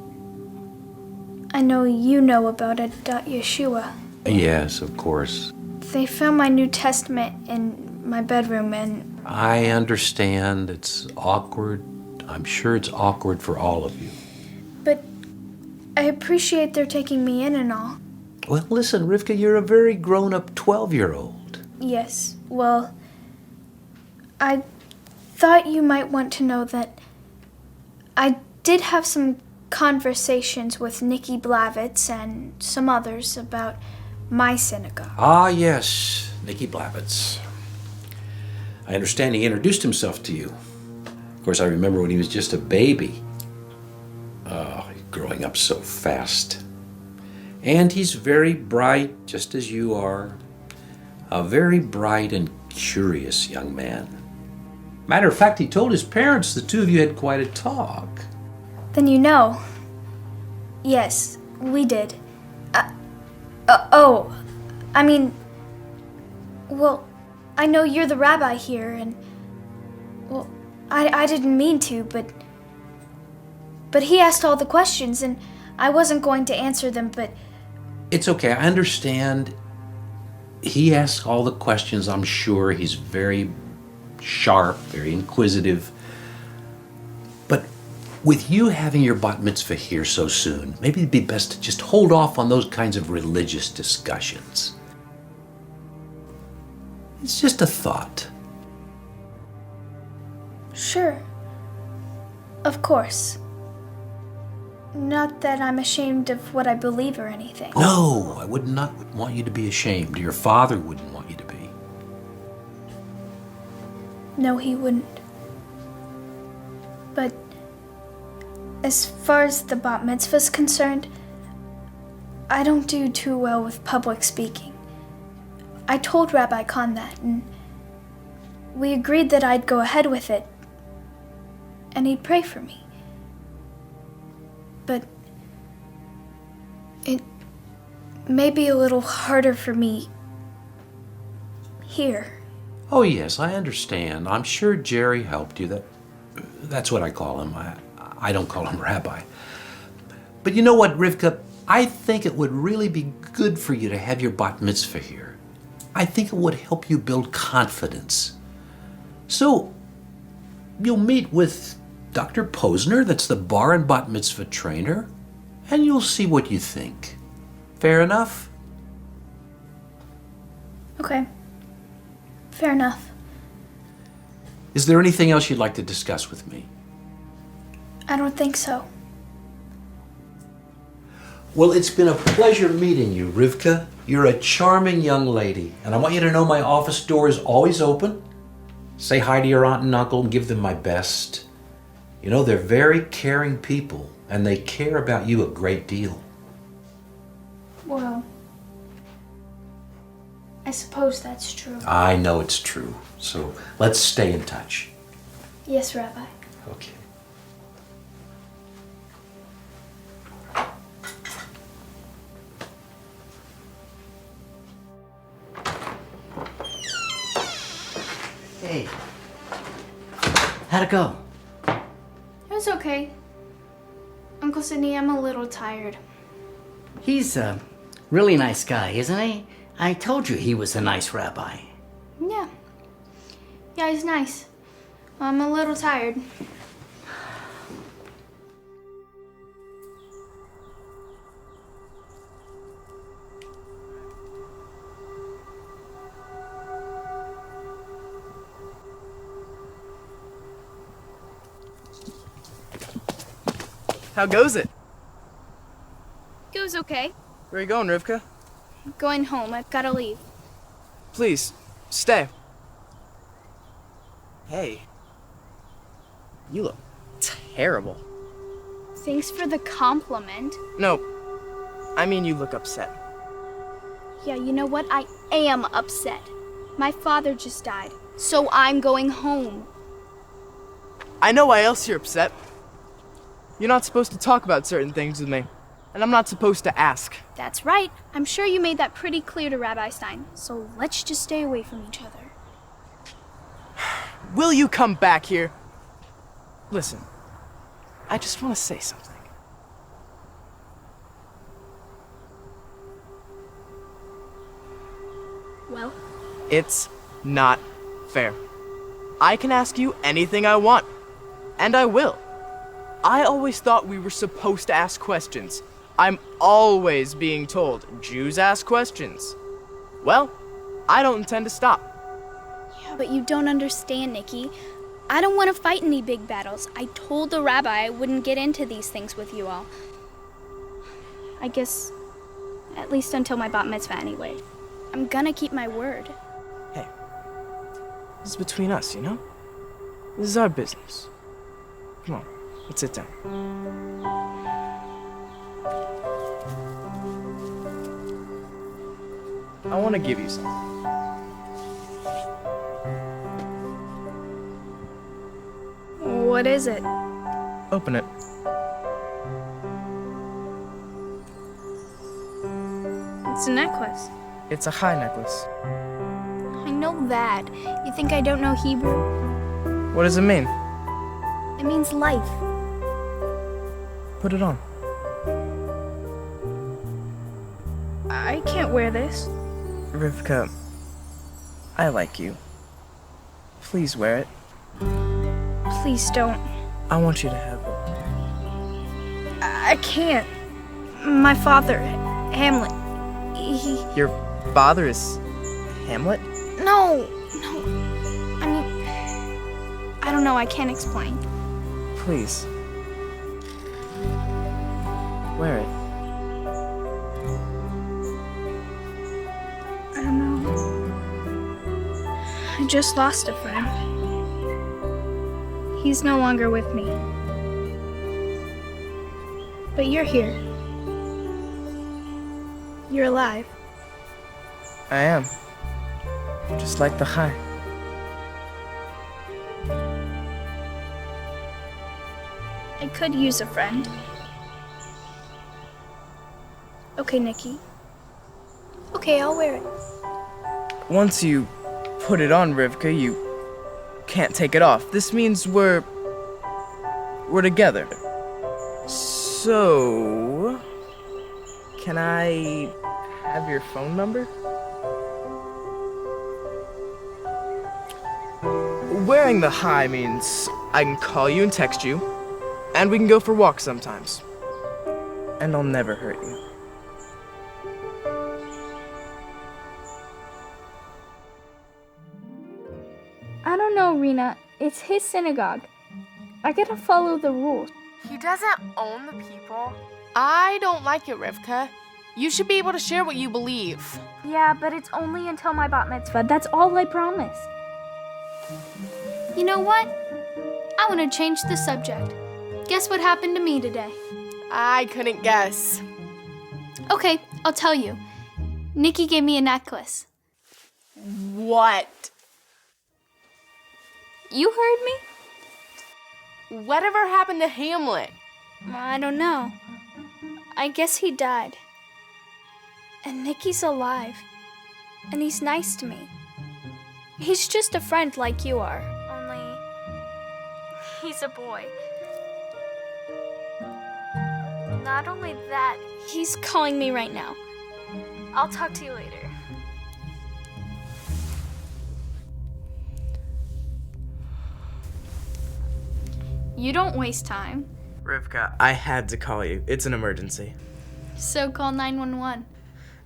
I know you know about it, Yeshua. Yes, of course. They found my New Testament in my bedroom, and I understand it's awkward. I'm sure it's awkward for all of you. but I appreciate their taking me in and all. Well, listen, Rivka, you're a very grown-up 12-year-old. Yes, well, I thought you might want to know that I did have some conversations with Nikki Blavitz and some others about my synagogue. Ah, yes, Nicky Blavitz. I understand he introduced himself to you. Of course, I remember when he was just a baby. Oh, growing up so fast. And he's very bright, just as you are. A very bright and curious young man. Matter of fact, he told his parents the two of you had quite a talk. Then you know. Yes, we did. Well, I know you're the rabbi here, and, well, I didn't mean to, but he asked all the questions, and I wasn't going to answer them, but... It's okay, I understand. He asks all the questions, I'm sure. He's very sharp, very inquisitive. But With you having your bat mitzvah here so soon, maybe it'd be best to just hold off on those kinds of religious discussions. It's just a thought. Sure. Of course. Not that I'm ashamed of what I believe or anything. No, I would not want you to be ashamed. Your father wouldn't want you to be. No, he wouldn't. But as far as the bat mitzvah's concerned, I don't do too well with public speaking. I told Rabbi Khan that, and we agreed that I'd go ahead with it, and he'd pray for me. But it may be a little harder for me here. Oh yes, I understand. I'm sure Jerry helped you. That's what I call him. I don't call him Rabbi. But you know what, Rivka? I think it would really be good for you to have your bat mitzvah here. I think it would help you build confidence. So, you'll meet with Dr. Posner, that's the bar and bat mitzvah trainer, and you'll see what you think. Fair enough? Okay. Fair enough. Is there anything else you'd like to discuss with me? I don't think so. Well, it's been a pleasure meeting you, Rivka. You're a charming young lady, and I want you to know my office door is always open. Say hi to your aunt and uncle and give them my best. You know, they're very caring people, and they care about you a great deal. Well, I suppose that's true. I know it's true, so let's stay in touch. Yes, Rabbi. Okay. Hey, how'd it go? It was okay. Uncle Sidney, I'm a little tired. He's a really nice guy, isn't he? I told you he was a nice rabbi. Yeah. Yeah, he's nice. I'm a little tired. How goes it? It was okay. Where are you going, Rivka? Going home. I've got to leave. Please, stay. Hey. You look terrible. Thanks for the compliment. No, I mean you look upset. Yeah, you know what? I am upset. My father just died, so I'm going home. I know why else you're upset. You're not supposed to talk about certain things with me, and I'm not supposed to ask. That's right. I'm sure you made that pretty clear to Rabbi Stein, so let's just stay away from each other. Will you come back here? Listen, I just want to say something. Well? It's not fair. I can ask you anything I want, and I will. I always thought we were supposed to ask questions. I'm always being told Jews ask questions. Well, I don't intend to stop. Yeah, but you don't understand, Nikki. I don't want to fight any big battles. I told the rabbi I wouldn't get into these things with you all. I guess, at least until my bat mitzvah anyway. I'm gonna keep my word. Hey, this is between us, you know? This is our business. Come on, let's sit down. I want to give you something. What is it? Open it. It's a necklace. It's a high necklace. I know that. You think I don't know Hebrew? What does it mean? It means life. Put it on. I can't wear this. Rivka, I like you. Please wear it. Please don't. I want you to have it. I can't. My father, Hamlet, he... Your father is Hamlet? No. I mean, I don't know, I can't explain. Please. Wear it. I don't know. I just lost a friend. He's no longer with me. But you're here. You're alive. I am. Just like the high. I could use a friend. Okay, Nikki. Okay, I'll wear it. Once you put it on, Rivka, you can't take it off. This means we're together. So, can I have your phone number? Wearing the high means I can call you and text you, and we can go for walks sometimes. And I'll never hurt you. I don't know, Rena. It's his synagogue. I gotta follow the rules. He doesn't own the people. I don't like it, Rivka. You should be able to share what you believe. Yeah, but it's only until my bat mitzvah. That's all I promised. You know what? I want to change the subject. Guess what happened to me today? I couldn't guess. Okay, I'll tell you. Nikki gave me a necklace. What? You heard me? Whatever happened to Hamlet? I don't know. I guess he died. And Nikki's alive. And he's nice to me. He's just a friend like you are. Only, he's a boy. Not only that, he's calling me right now. I'll talk to you later. You don't waste time. Rivka, I had to call you. It's an emergency. So call 911.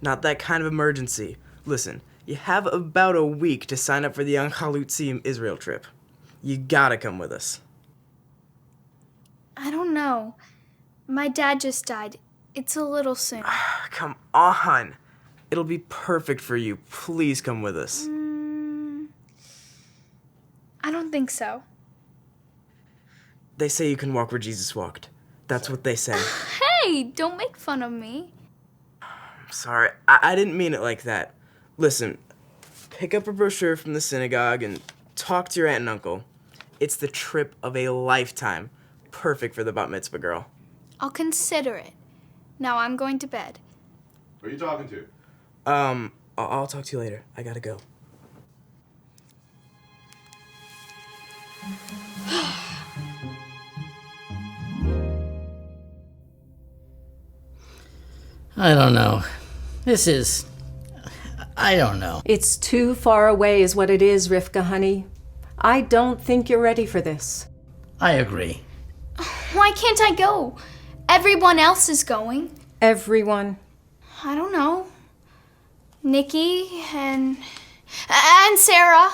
Not that kind of emergency. Listen, you have about a week to sign up for the EncourageTV Israel trip. You gotta come with us. I don't know. My dad just died. It's a little soon. Come on. It'll be perfect for you. Please come with us. I don't think so. They say you can walk where Jesus walked. That's what they say. Hey, don't make fun of me. I'm sorry. I didn't mean it like that. Listen, pick up a brochure from the synagogue and talk to your aunt and uncle. It's the trip of a lifetime. Perfect for the bat mitzvah girl. I'll consider it. Now I'm going to bed. Who are you talking to? I'll talk to you later. I gotta go. I don't know. I don't know. It's too far away is what it is, Rivka, honey. I don't think you're ready for this. I agree. Why can't I go? Everyone else is going. Everyone? I don't know. Nikki and Sarah.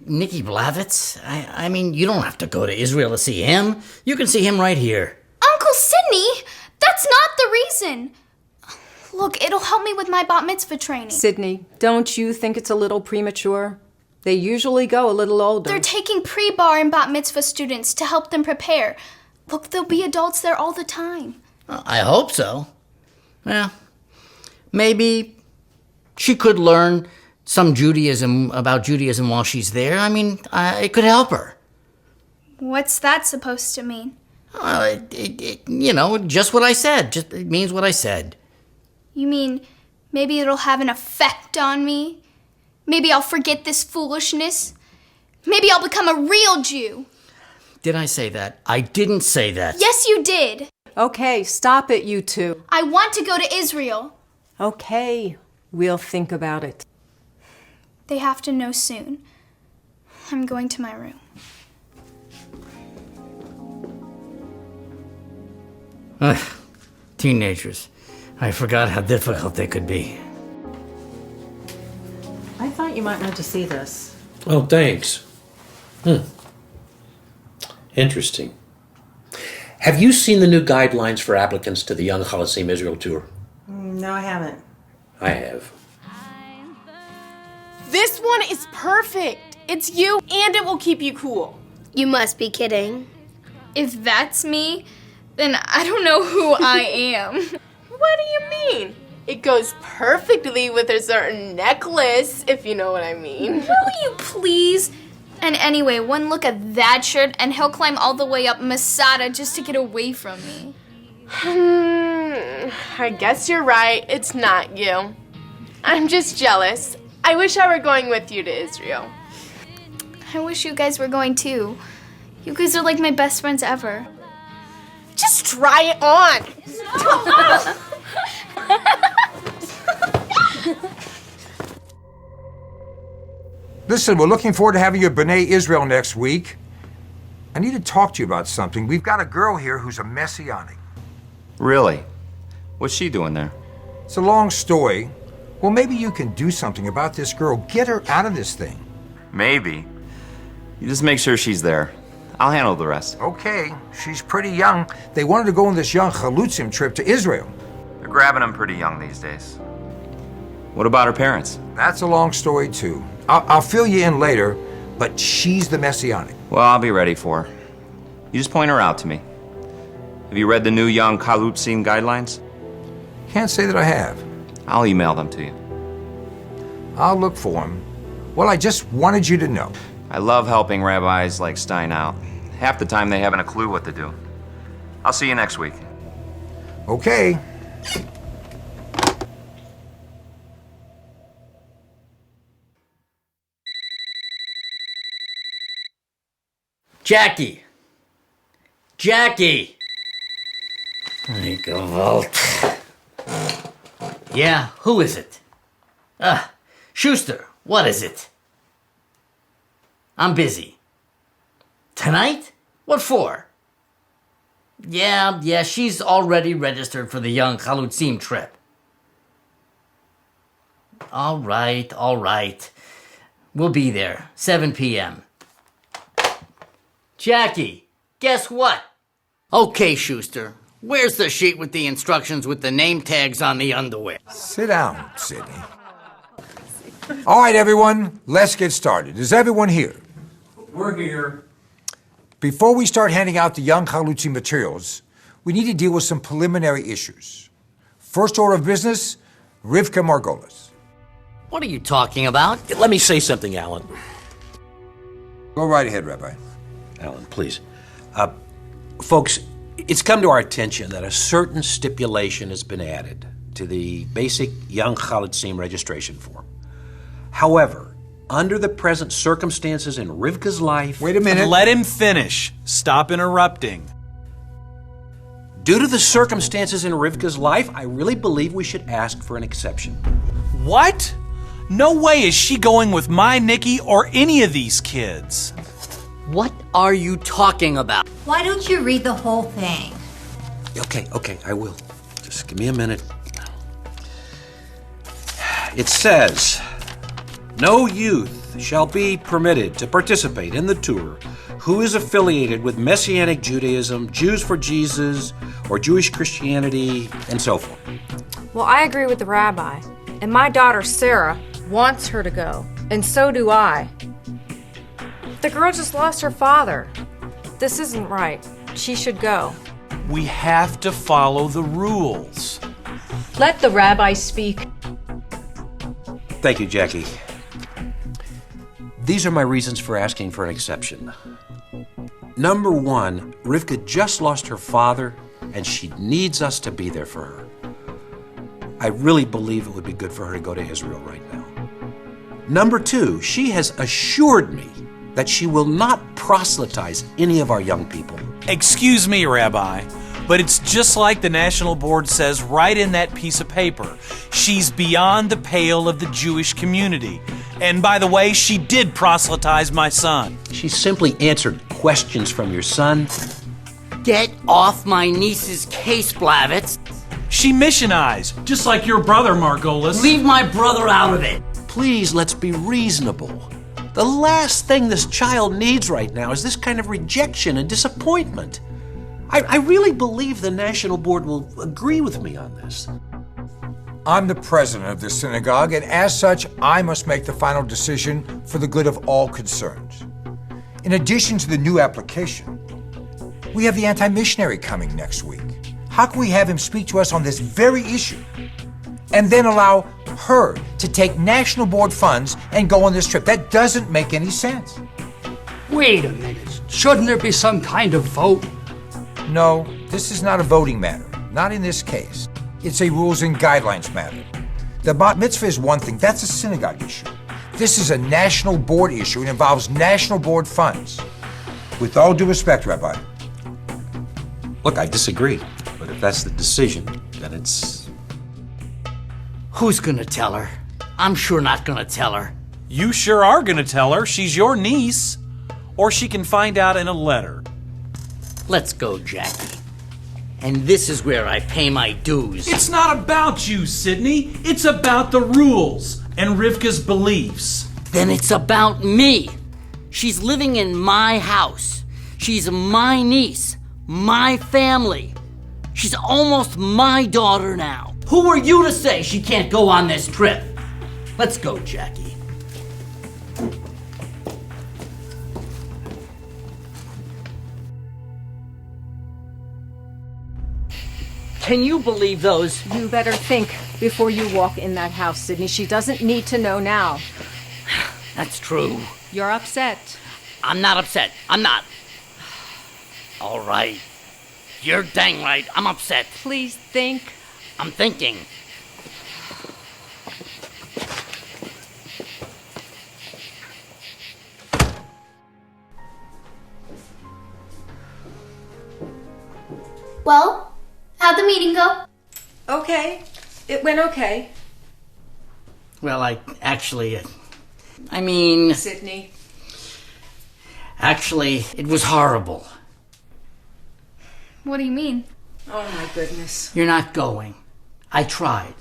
Nikki Blavitz? I mean, you don't have to go to Israel to see him. You can see him right here. Uncle Sidney! That's not the reason. Look, it'll help me with my bat mitzvah training. Sydney, don't you think it's a little premature? They usually go a little older. They're taking pre-bar and bat mitzvah students to help them prepare. Look, there'll be adults there all the time. I hope so. Well, maybe she could learn some Judaism while she's there. I mean, it could help her. What's that supposed to mean? Just what I said. It means what I said. You mean maybe it'll have an effect on me? Maybe I'll forget this foolishness? Maybe I'll become a real Jew? Did I say that? I didn't say that. Yes, you did. Okay, stop it, you two. I want to go to Israel. Okay, we'll think about it. They have to know soon. I'm going to my room. Teenagers. I forgot how difficult they could be. I thought you might want to see this. Oh, thanks. Interesting. Have you seen the new guidelines for applicants to the Young Halasim Israel Tour? No, I haven't. I have. This one is perfect. It's you, and it will keep you cool. You must be kidding. If that's me, then I don't know who I am. What do you mean? It goes perfectly with a certain necklace, if you know what I mean. Will you please? And anyway, one look at that shirt and he'll climb all the way up Masada just to get away from me. I guess you're right. It's not you. I'm just jealous. I wish I were going with you to Israel. I wish you guys were going too. You guys are like my best friends ever. Just try it on. Listen, we're looking forward to having you at B'nai Israel next week. I need to talk to you about something. We've got a girl here who's a messianic. Really? What's she doing there? It's a long story. Well, maybe you can do something about this girl. Get her out of this thing. Maybe. You just make sure she's there. I'll handle the rest. Okay, she's pretty young. They wanted to go on this young Chalutzim trip to Israel. They're grabbing them pretty young these days. What about her parents? That's a long story, too. I'll fill you in later, but she's the messianic. Well, I'll be ready for her. You just point her out to me. Have you read the new Young Chalutzim guidelines? Can't say that I have. I'll email them to you. I'll look for them. Well, I just wanted you to know. I love helping rabbis like Stein out. Half the time they haven't a clue what to do. I'll see you next week. Okay. Jackie! Jackie! Hey, Gewalt. Yeah, who is it? Schuster, what is it? I'm busy. Tonight? What for? Yeah, she's already registered for the Young Chalutzim trip. All right. We'll be there, 7 p.m. Jackie, guess what? Okay, Schuster, where's the sheet with the instructions with the name tags on the underwear? Sit down, Sidney. All right, everyone, let's get started. Is everyone here? We're here. Before we start handing out the Young Chalutzim materials, we need to deal with some preliminary issues. First order of business, Rivka Margolis. What are you talking about? Let me say something, Alan. Go right ahead, Rabbi. Alan, please. Folks, it's come to our attention that a certain stipulation has been added to the basic Young Chalutzim registration form. However, under the present circumstances in Rivka's life... Wait a minute. Let him finish. Stop interrupting. Due to the circumstances in Rivka's life, I really believe we should ask for an exception. What? No way is she going with my Nikki or any of these kids. What are you talking about? Why don't you read the whole thing? Okay, I will. Just give me a minute. It says, no youth shall be permitted to participate in the tour who is affiliated with Messianic Judaism, Jews for Jesus, or Jewish Christianity, and so forth. Well, I agree with the rabbi. And my daughter, Sarah, wants her to go. And so do I. The girl just lost her father. This isn't right. She should go. We have to follow the rules. Let the rabbi speak. Thank you, Jackie. These are my reasons for asking for an exception. Number one, Rivka just lost her father, and she needs us to be there for her. I really believe it would be good for her to go to Israel right now. Number two, she has assured me that she will not proselytize any of our young people. Excuse me, Rabbi, but it's just like the National Board says right in that piece of paper. She's beyond the pale of the Jewish community. And by the way, she did proselytize my son. She simply answered questions from your son. Get off my niece's case, Blavitz. She missionized, just like your brother, Margolis. Leave my brother out of it. Please, let's be reasonable. The last thing this child needs right now is this kind of rejection and disappointment. I really believe the National Board will agree with me on this. I'm the president of this synagogue, and as such, I must make the final decision for the good of all concerned. In addition to the new application, we have the anti-missionary coming next week. How can we have him speak to us on this very issue and then allow her to take National Board funds and go on this trip? That doesn't make any sense. Wait a minute. Shouldn't there be some kind of vote? No, this is not a voting matter. Not in this case. It's a rules and guidelines matter. The bat mitzvah is one thing. That's a synagogue issue. This is a National Board issue. It involves National Board funds. With all due respect, Rabbi. Look, I disagree, but if that's the decision, then it's... Who's gonna tell her? I'm sure not gonna tell her. You sure are gonna tell her. She's your niece. Or she can find out in a letter. Let's go, Jackie. And this is where I pay my dues. It's not about you, Sydney. It's about the rules and Rivka's beliefs. Then it's about me. She's living in my house. She's my niece, my family. She's almost my daughter now. Who are you to say she can't go on this trip? Let's go, Jackie. Can you believe those? You better think before you walk in that house, Sydney. She doesn't need to know now. That's true. You're upset. I'm not upset. I'm not. All right. You're dang right. I'm upset. Please think. I'm thinking. Well, how'd the meeting go? Okay. It went okay. Well, I mean... Sydney. Actually, it was horrible. What do you mean? Oh, my goodness. You're not going. I tried.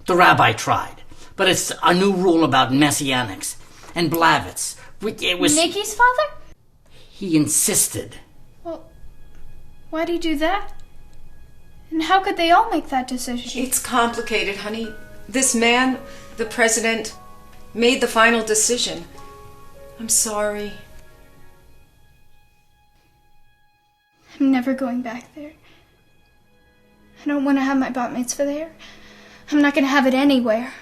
The rabbi tried. But it's a new rule about messianics and Blavitz. It was... Nikki's father? He insisted. Well, why'd he do that? And how could they all make that decision? It's complicated, honey. This man, the president, made the final decision. I'm sorry. I'm never going back there. I don't want to have my bat mitzvah there. I'm not going to have it anywhere.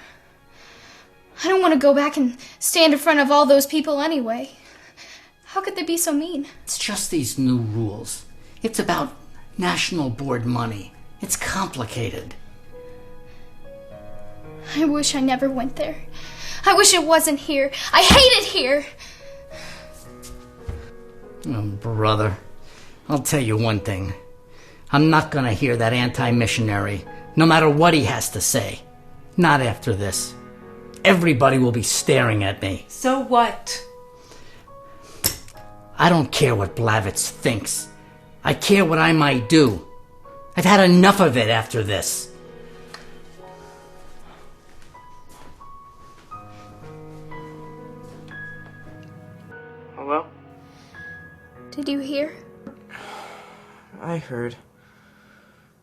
I don't want to go back and stand in front of all those people anyway. How could they be so mean? It's just these new rules. It's about National Board money. It's complicated. I wish I never went there. I wish it wasn't here. I hate it here. Oh, brother. I'll tell you one thing. I'm not gonna hear that anti-missionary, no matter what he has to say. Not after this. Everybody will be staring at me. So what? I don't care what Blavitz thinks. I care what I might do. I've had enough of it after this. Hello? Did you hear? I heard.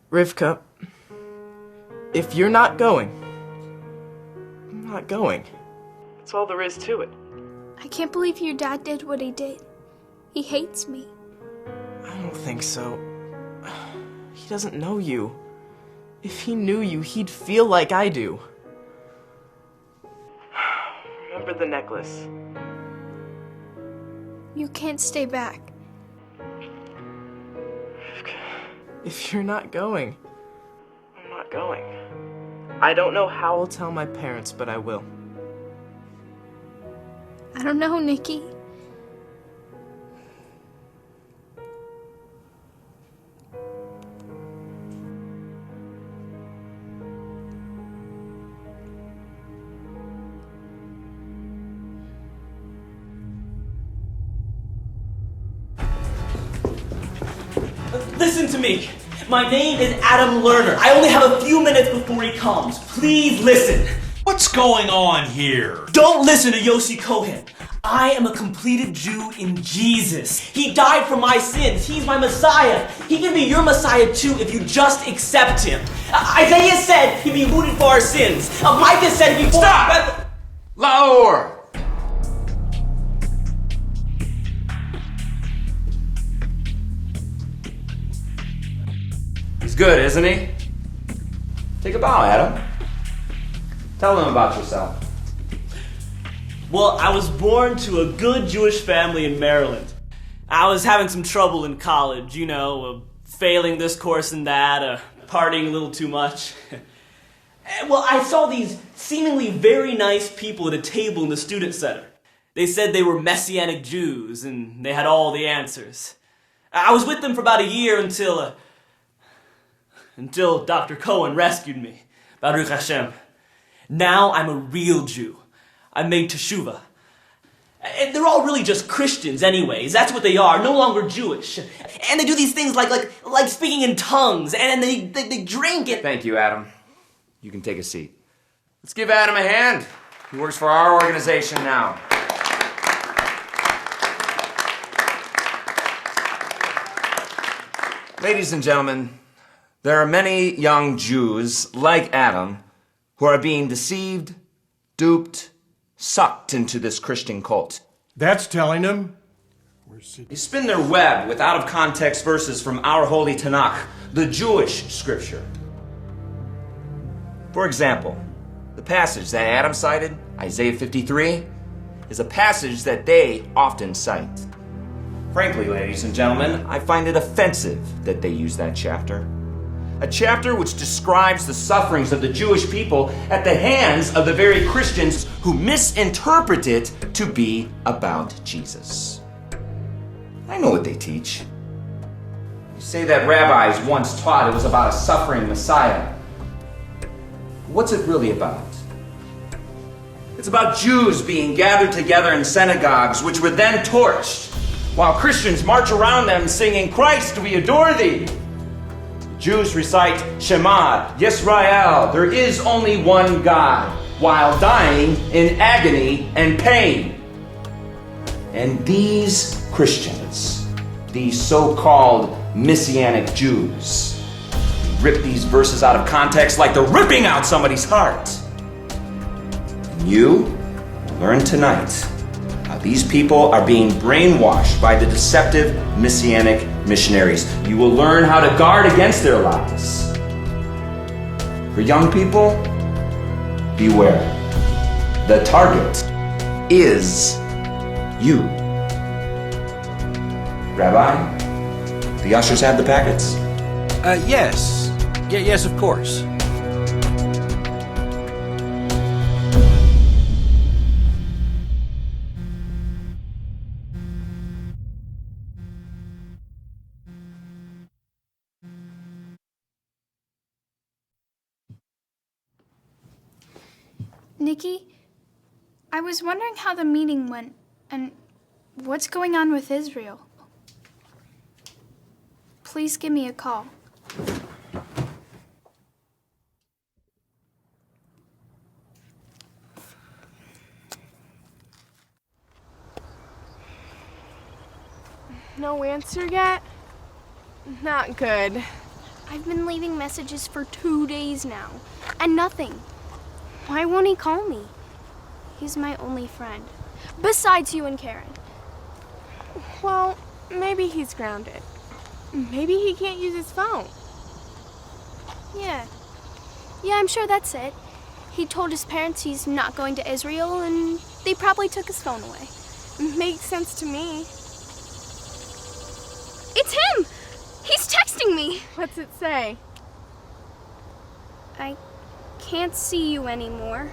Rivka, if you're not going, I'm not going. That's all there is to it. I can't believe your dad did what he did. He hates me. I don't think so. He doesn't know you. If he knew you, he'd feel like I do. Remember the necklace. You can't stay back. If you're not going, I'm not going. I don't know how I'll tell my parents, but I will. I don't know, Nikki. Listen to me. My name is Adam Lerner. I only have a few minutes before he comes. Please listen. What's going on here? Don't listen to Yossi Cohen. I am a completed Jew in Jesus. He died for my sins. He's my Messiah. He can be your Messiah too if you just accept him. Isaiah said he'd be wounded for our sins. Micah said he'd be... Stop! Laor! He's good, isn't he? Take a bow, Adam. Tell them about yourself. Well, I was born to a good Jewish family in Maryland. I was having some trouble in college, failing this course and that, partying a little too much. Well, I saw these seemingly very nice people at a table in the student center. They said they were Messianic Jews, and they had all the answers. I was with them for about a year until Dr. Cohen rescued me. Baruch Hashem. Now I'm a real Jew. I made teshuvah. And they're all really just Christians anyways. That's what they are, no longer Jewish. And they do these things like speaking in tongues, and they drink it. Thank you, Adam. You can take a seat. Let's give Adam a hand. He works for our organization now. Ladies and gentlemen, there are many young Jews like Adam who are being deceived, duped, sucked into this Christian cult. That's telling them. They spin their web with out-of-context verses from our holy Tanakh, the Jewish scripture. For example, the passage that Adam cited, Isaiah 53, is a passage that they often cite. Frankly, ladies and gentlemen, I find it offensive that they use that chapter. A chapter which describes the sufferings of the Jewish people at the hands of the very Christians who misinterpret it to be about Jesus. I know what they teach. You say that rabbis once taught it was about a suffering Messiah. What's it really about? It's about Jews being gathered together in synagogues, which were then torched, while Christians march around them singing, "Christ, we adore thee." Jews recite Shema, Yisrael, there is only one God, while dying in agony and pain. And these Christians, these so-called Messianic Jews, rip these verses out of context like they're ripping out somebody's heart. And you learn tonight how these people are being brainwashed by the deceptive Messianic missionaries. You will learn how to guard against their lies. For young people, beware. The target is you. Rabbi, the ushers have the packets? Yes. Yes, of course. Nikki, I was wondering how the meeting went and what's going on with Israel. Please give me a call. No answer yet? Not good. I've been leaving messages for 2 days now, and nothing. Why won't he call me? He's my only friend, besides you and Karen. Well, maybe he's grounded. Maybe he can't use his phone. Yeah, I'm sure that's it. He told his parents he's not going to Israel, and they probably took his phone away. Makes sense to me. It's him! He's texting me! What's it say? I can't see you anymore.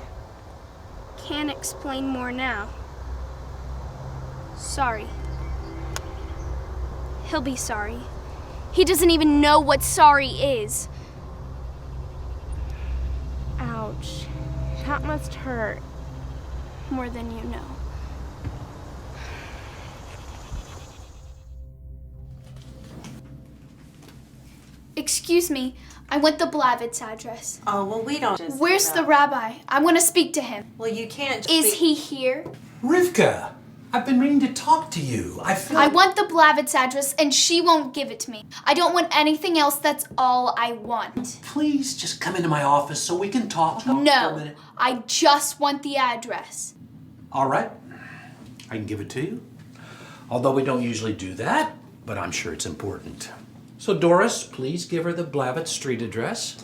Can't explain more now. Sorry. He'll be sorry. He doesn't even know what sorry is. Ouch. That must hurt. More than you know. Excuse me, I want the Blavitz address. Oh, well, we don't just... Where's the rabbi? I want to speak to him. Well, you can't just Is he here? Rivka, I've been meaning to talk to you. I want the Blavitz address and she won't give it to me. I don't want anything else, that's all I want. Please just come into my office so we can talk for a No, minute. I just want the address. All right, I can give it to you. Although we don't usually do that, but I'm sure it's important. So Doris, please give her the Blavitz Street address.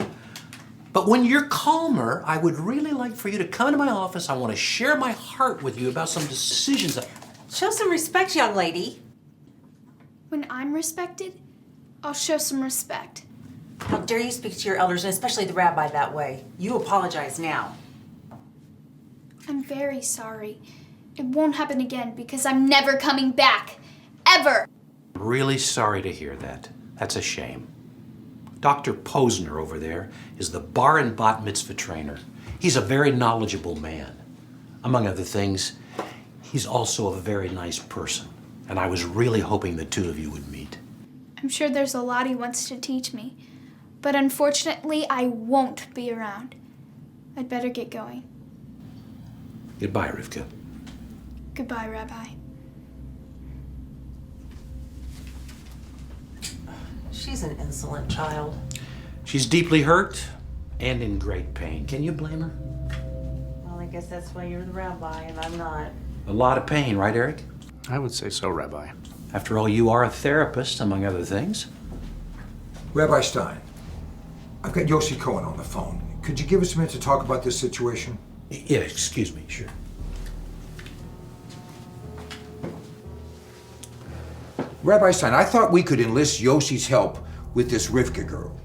But when you're calmer, I would really like for you to come into my office. I want to share my heart with you about some decisions. Show some respect, young lady. When I'm respected, I'll show some respect. How dare you speak to your elders, and especially the rabbi, that way? You apologize now. I'm very sorry. It won't happen again because I'm never coming back. Ever! I'm really sorry to hear that. That's a shame. Dr. Posner over there is the bar and bat mitzvah trainer. He's a very knowledgeable man. Among other things, he's also a very nice person. And I was really hoping the two of you would meet. I'm sure there's a lot he wants to teach me. But unfortunately, I won't be around. I'd better get going. Goodbye, Rivka. Goodbye, Rabbi. She's an insolent child. She's deeply hurt and in great pain. Can you blame her? Well, I guess that's why you're the rabbi and I'm not. A lot of pain, right, Eric? I would say so, Rabbi. After all, you are a therapist, among other things. Rabbi Stein, I've got Yossi Cohen on the phone. Could you give us a minute to talk about this situation? Yeah, excuse me, sure. Rabbi Stein, I thought we could enlist Yossi's help with this Rivka girl.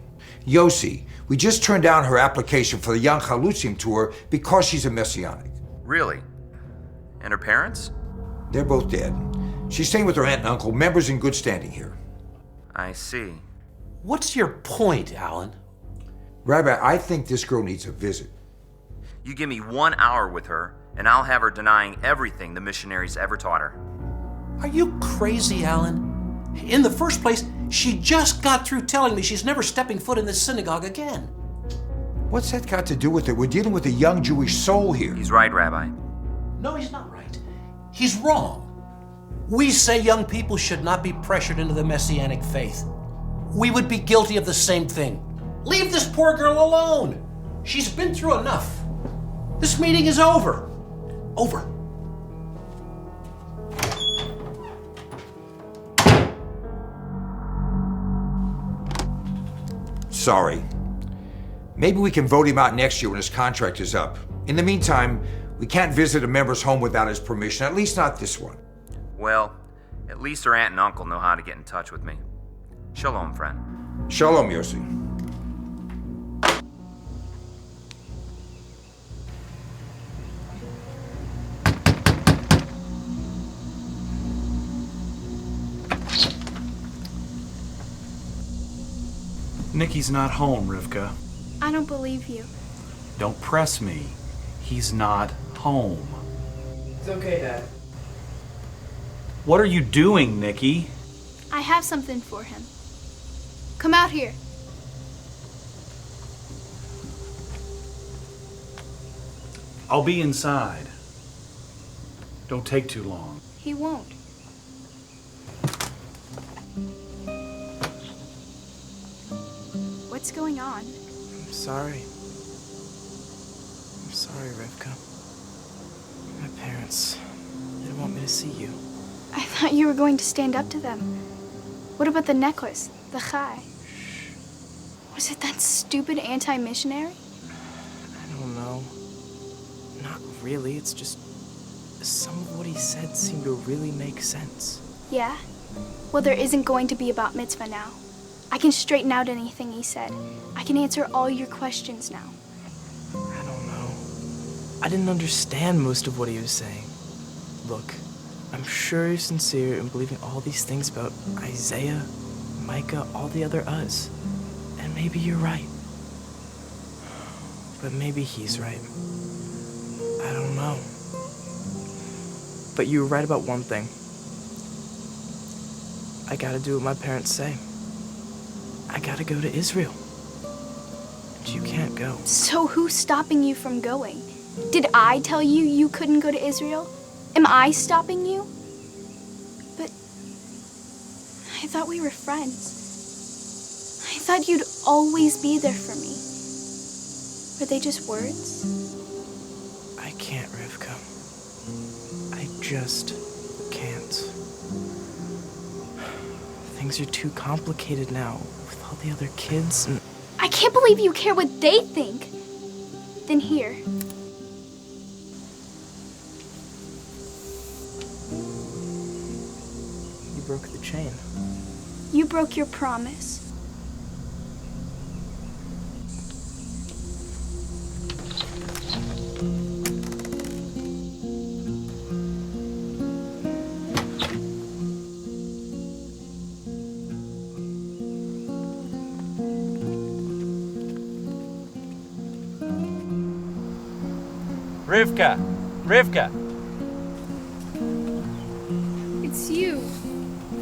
Yossi, we just turned down her application for the Young Chalutzim tour because she's a Messianic. Really? And her parents? They're both dead. She's staying with her aunt and uncle, members in good standing here. I see. What's your point, Alan? Rabbi, I think this girl needs a visit. You give me 1 hour with her, and I'll have her denying everything the missionaries ever taught her. Are you crazy, Alan? In the first place, she just got through telling me she's never stepping foot in this synagogue again. What's that got to do with it? We're dealing with a young Jewish soul here. He's right, Rabbi. No, he's not right. He's wrong. We say young people should not be pressured into the Messianic faith. We would be guilty of the same thing. Leave this poor girl alone. She's been through enough. This meeting is over. Over. Sorry. Maybe we can vote him out next year when his contract is up. In the meantime, we can't visit a member's home without his permission, at least not this one. Well, at least her aunt and uncle know how to get in touch with me. Shalom, friend. Shalom, Yossi. Nicky's not home, Rivka. I don't believe you. Don't press me. He's not home. It's okay, Dad. What are you doing, Nicky? I have something for him. Come out here. I'll be inside. Don't take too long. He won't. What's going on? I'm sorry. I'm sorry, Rivka. My parents didn't want me to see you. I thought you were going to stand up to them. What about the necklace, the chai? Was it that stupid anti-missionary? I don't know. Not really. It's just some of what he said seemed to really make sense. Yeah? Well, there isn't going to be a bat mitzvah now. I can straighten out anything he said. I can answer all your questions now. I don't know. I didn't understand most of what he was saying. Look, I'm sure you're sincere in believing all these things about Isaiah, Micah, all the other us. And maybe you're right. But maybe he's right. I don't know. But you were right about one thing. I gotta do what my parents say. I gotta go to Israel. And you can't go. So who's stopping you from going? Did I tell you you couldn't go to Israel? Am I stopping you? But I thought we were friends. I thought you'd always be there for me. Were they just words? I can't, Rivka. I just can't. Things are too complicated now with all the other kids and... I can't believe you care what they think. Then here. You broke the chain. You broke your promise. Rivka! Rivka! It's you.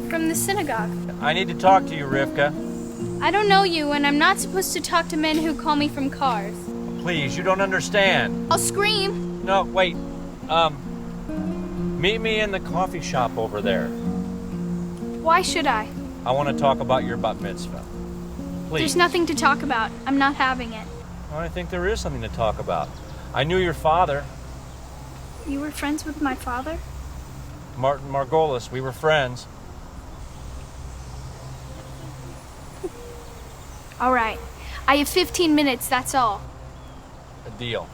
From the synagogue. I need to talk to you, Rivka. I don't know you, and I'm not supposed to talk to men who call me from cars. Please, you don't understand. I'll scream. No, wait. Meet me in the coffee shop over there. Why should I? I want to talk about your bat mitzvah. Please. There's nothing to talk about. I'm not having it. I think there is something to talk about. I knew your father. You were friends with my father? Martin Margolis. We were friends. All right. I have 15 minutes, that's all. A deal.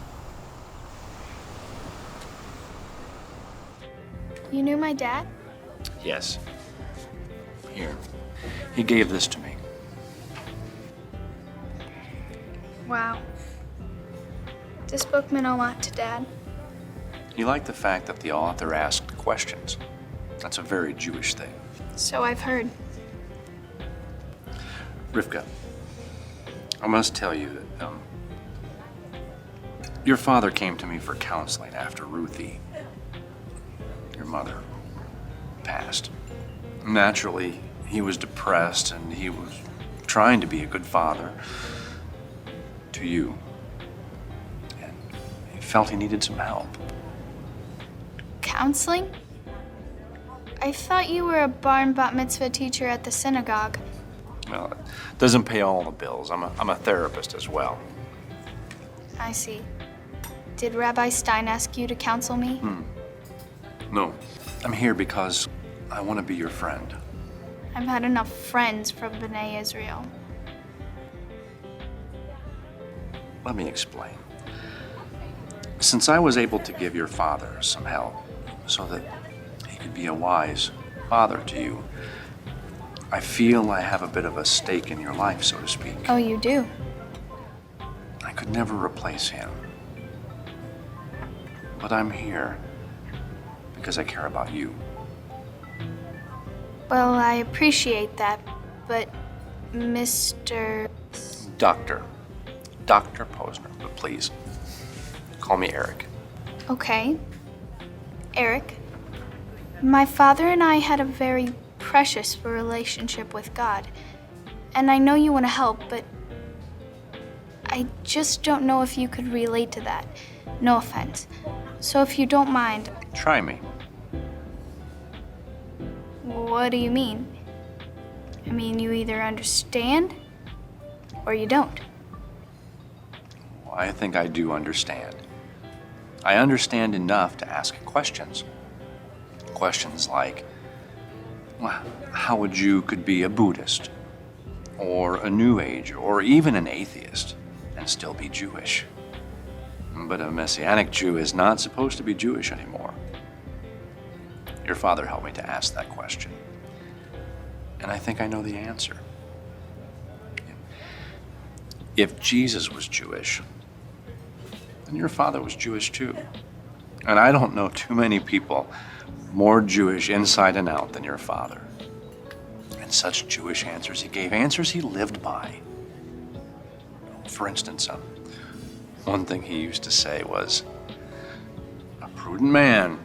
You knew my dad? Yes. Here. He gave this to me. Wow. This book meant a lot to Dad. He liked the fact that the author asked questions. That's a very Jewish thing. So I've heard. Rivka, I must tell you that your father came to me for counseling after Ruthie, your mother, passed. Naturally, he was depressed and he was trying to be a good father to you. And he felt he needed some help. Counseling? I thought you were a bar and bat mitzvah teacher at the synagogue. Well, it doesn't pay all the bills. I'm a therapist as well. I see. Did Rabbi Stein ask you to counsel me? No, I'm here because I want to be your friend. I've had enough friends from B'nai Israel. Let me explain. Since I was able to give your father some help so that he could be a wise father to you, I feel I have a bit of a stake in your life, so to speak. Oh, you do? I could never replace him. But I'm here because I care about you. Well, I appreciate that, but Mr. Dr. Posner, but please, call me Eric. Okay. Eric, my father and I had a very precious relationship with God, and I know you want to help, but I just don't know if you could relate to that. No offense. So if you don't mind... Try me. What do you mean? I mean, you either understand or you don't. Well, I think I do understand. I understand enough to ask questions. Questions like, well, how would you could be a Buddhist or a New Age or even an atheist and still be Jewish? But a Messianic Jew is not supposed to be Jewish anymore. Your father helped me to ask that question. And I think I know the answer. If Jesus was Jewish, then your father was Jewish too. And I don't know too many people more Jewish inside and out than your father. And such Jewish answers he gave, answers he lived by. For instance, one thing he used to say was, a prudent man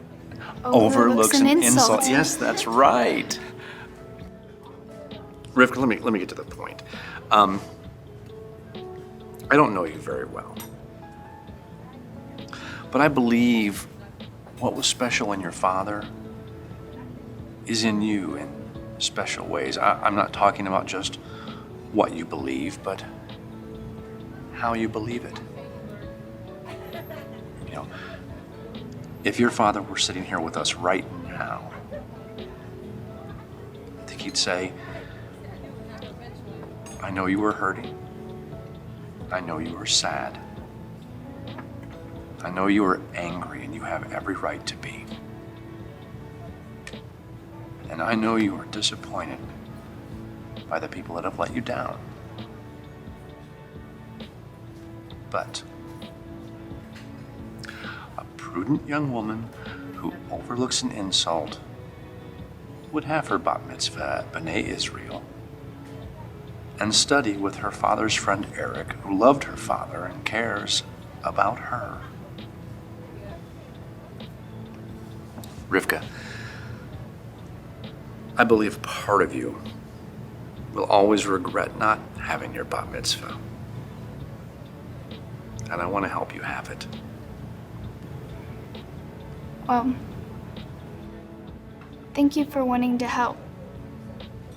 overlooks an insult. Yes, that's right. Rivka, let me get to the point. I don't know you very well, but I believe what was special in your father is in you in special ways. I'm not talking about just what you believe, but how you believe it. You know, if your father were sitting here with us right now, I think he'd say, I know you were hurting. I know you were sad. I know you were angry, and you have every right to be. And I know you are disappointed by the people that have let you down. But a prudent young woman who overlooks an insult would have her bat mitzvah at B'nai Israel and study with her father's friend Eric, who loved her father and cares about her. Rivka, I believe part of you will always regret not having your bat mitzvah. And I want to help you have it. Well, thank you for wanting to help.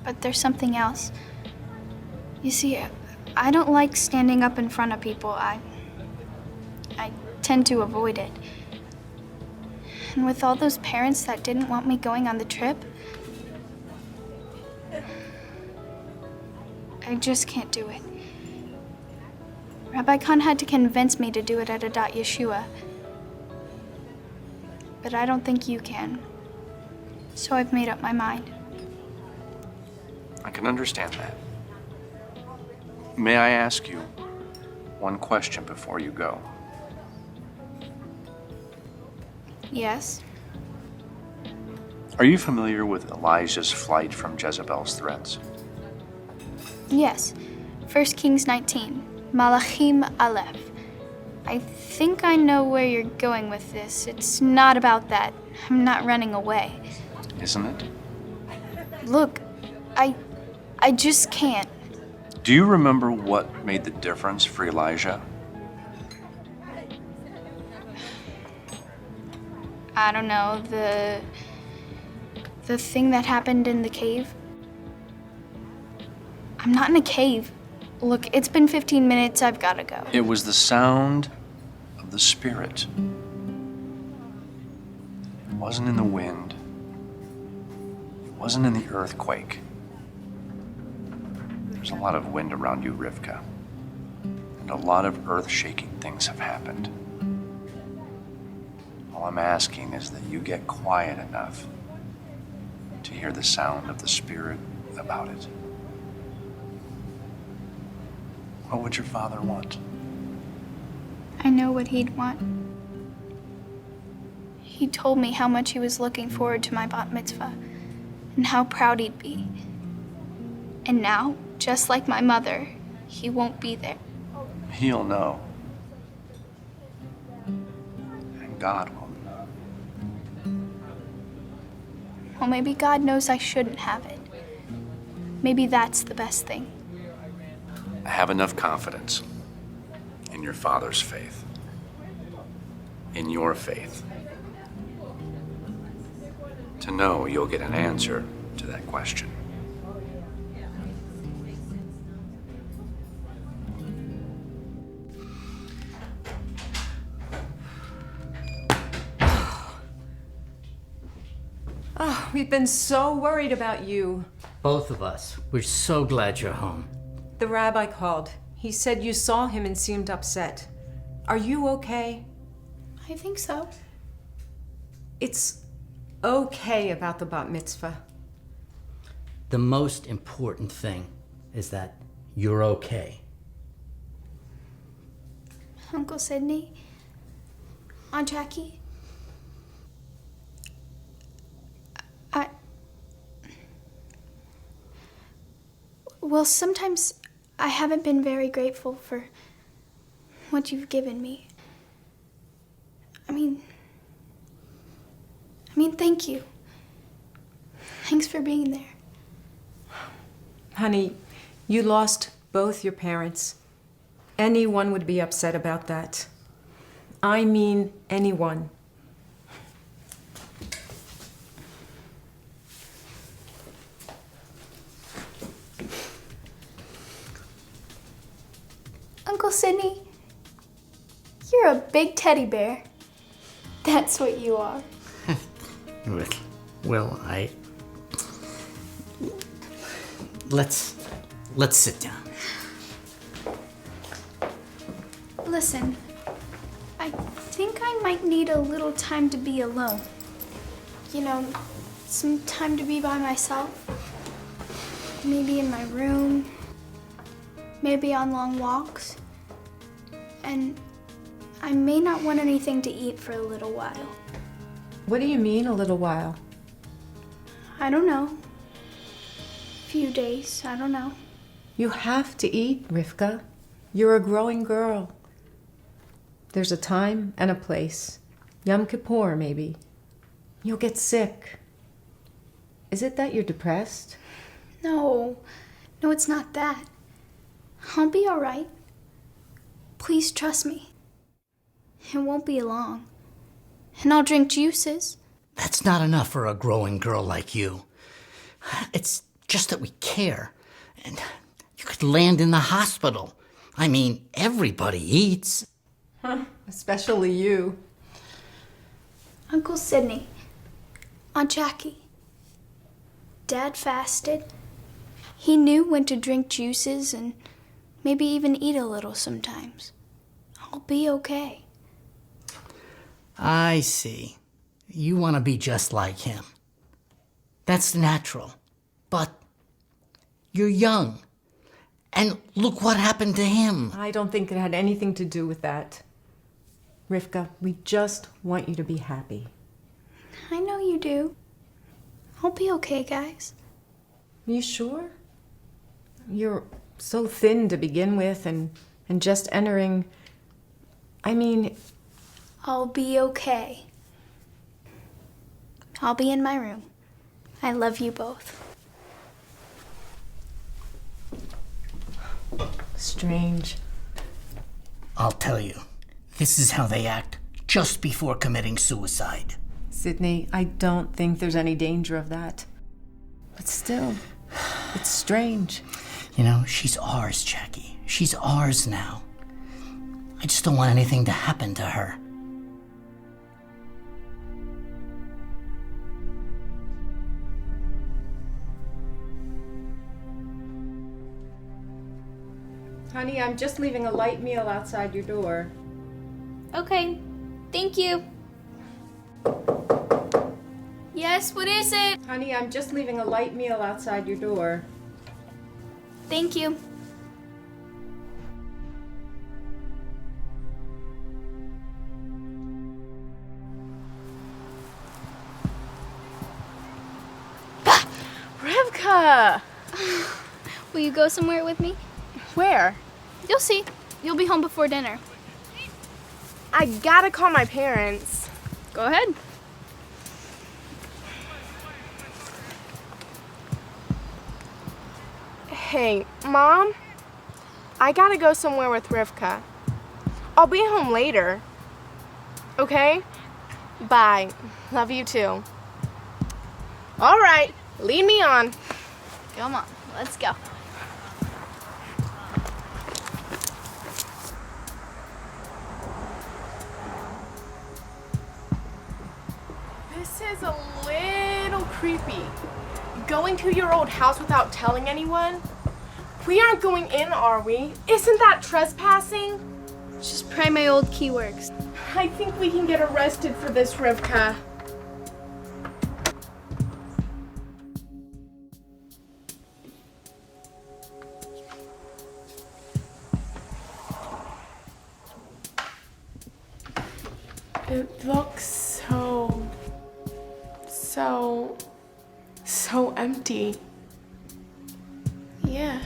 But there's something else. You see, I don't like standing up in front of people. I tend to avoid it. And with all those parents that didn't want me going on the trip, I just can't do it. Rabbi Khan had to convince me to do it at Adat Yeshua. But I don't think you can. So I've made up my mind. I can understand that. May I ask you one question before you go? Yes? Are you familiar with Elijah's flight from Jezebel's threats? Yes. 1 Kings 19. Malachim Aleph. I think I know where you're going with this. It's not about that. I'm not running away. Isn't it? Look, I just can't. Do you remember what made the difference for Elijah? I don't know, the thing that happened in the cave. I'm not in a cave. Look, it's been 15 minutes, I've gotta go. It was the sound of the Spirit. It wasn't in the wind. It wasn't in the earthquake. There's a lot of wind around you, Rivka. And a lot of earth-shaking things have happened. All I'm asking is that you get quiet enough to hear the sound of the Spirit about it. What would your father want? I know what he'd want. He told me how much he was looking forward to my bat mitzvah and how proud he'd be. And now, just like my mother, he won't be there. He'll know. And God will know. Well, maybe God knows I shouldn't have it. Maybe that's the best thing. I have enough confidence in your father's faith, in your faith, to know you'll get an answer to that question. Oh, we've been so worried about you. Both of us. We're so glad you're home. The rabbi called. He said you saw him and seemed upset. Are you okay? I think so. It's okay about the bat mitzvah. The most important thing is that you're okay. Uncle Sidney, Aunt Jackie, well, sometimes I haven't been very grateful for what you've given me. I mean, thank you. Thanks for being there. Honey, you lost both your parents. Anyone would be upset about that. I mean anyone. Uncle Sidney, you're a big teddy bear. That's what you are. Well, Let's sit down. Listen, I think I might need a little time to be alone. You know, some time to be by myself. Maybe in my room. Maybe on long walks. And I may not want anything to eat for a little while. What do you mean, a little while? I don't know. Few days, I don't know. You have to eat, Rivka. You're a growing girl. There's a time and a place. Yom Kippur, maybe. You'll get sick. Is it that you're depressed? No, it's not that. I'll be all right. Please trust me. It won't be long. And I'll drink juices. That's not enough for a growing girl like you. It's just that we care. And you could land in the hospital. I mean, everybody eats. Especially you. Uncle Sidney, Aunt Jackie, Dad fasted. He knew when to drink juices and maybe even eat a little sometimes. I'll be okay. I see. You want to be just like him. That's natural. But you're young. And look what happened to him. I don't think it had anything to do with that. Rivka, we just want you to be happy. I know you do. I'll be okay, guys. You sure? You're so thin to begin with and just entering... I mean... I'll be okay. I'll be in my room. I love you both. Strange. I'll tell you. This is how they act just before committing suicide. Sidney, I don't think there's any danger of that. But still, it's strange. You know, she's ours, Jackie. She's ours now. I just don't want anything to happen to her. Honey, I'm just leaving a light meal outside your door. Okay, thank you. Yes, what is it? Honey, I'm just leaving a light meal outside your door. Thank you. Rivka! Will you go somewhere with me? Where? You'll see. You'll be home before dinner. I gotta call my parents. Go ahead. Hey, Mom? I gotta go somewhere with Rivka. I'll be home later. Okay? Bye. Love you too. All right, lead me on. Come on, let's go. This is a little creepy. Going to your old house without telling anyone? We aren't going in, are we? Isn't that trespassing? Just pray my old key works. I think we can get arrested for this, Rivka. It looks so empty. Yeah.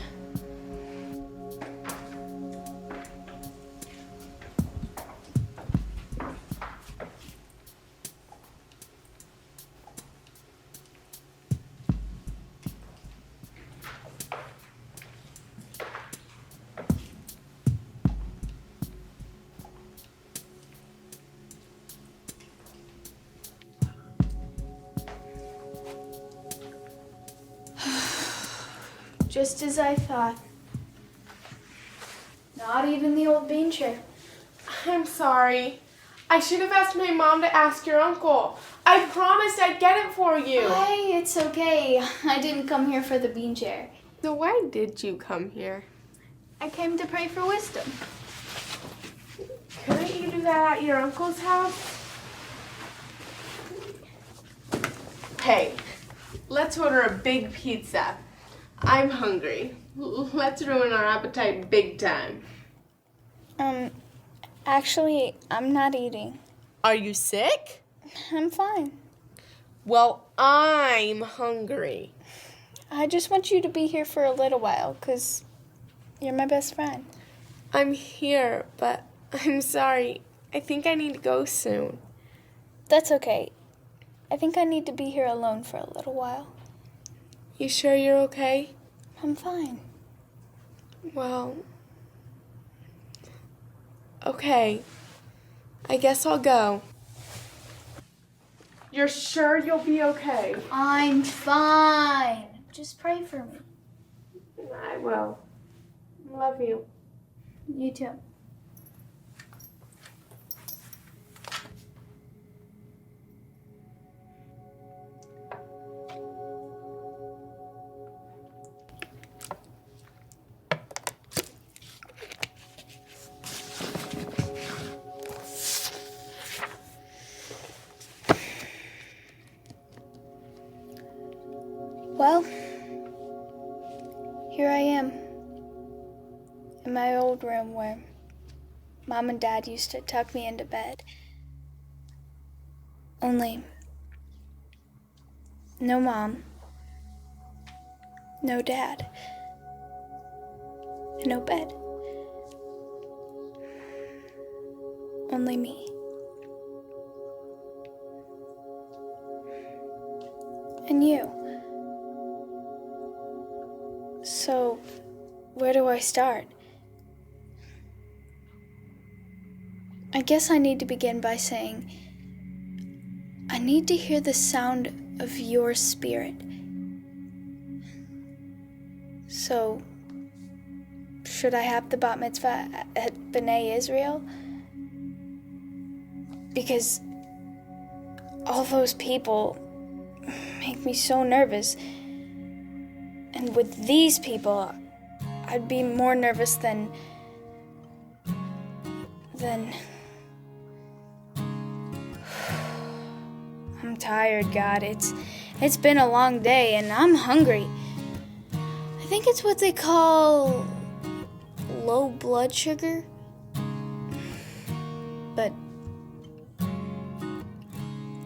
Just as I thought. Not even the old bean chair. I'm sorry. I should have asked my mom to ask your uncle. I promised I'd get it for you. Hey, it's okay. I didn't come here for the bean chair. So why did you come here? I came to pray for wisdom. Couldn't you do that at your uncle's house? Hey, let's order a big pizza. I'm hungry. Let's ruin our appetite big time. Actually, I'm not eating. Are you sick? I'm fine. Well, I'm hungry. I just want you to be here for a little while, 'cause you're my best friend. I'm here, but I'm sorry. I think I need to go soon. That's okay. I think I need to be here alone for a little while. You sure you're okay? I'm fine. Well, okay. I guess I'll go. You're sure you'll be okay? I'm fine. Just pray for me. I will. Love you. You too. Well, here I am, in my old room where Mom and Dad used to tuck me into bed. Only, no Mom, no Dad, and no bed. Only me. And you. So, where do I start? I guess I need to begin by saying, I need to hear the sound of your spirit. So, should I have the bat mitzvah at B'nai Israel? Because all those people make me so nervous. And with these people, I'd be more nervous than I'm tired, God. It's been a long day and I'm hungry. I think it's what they call low blood sugar. But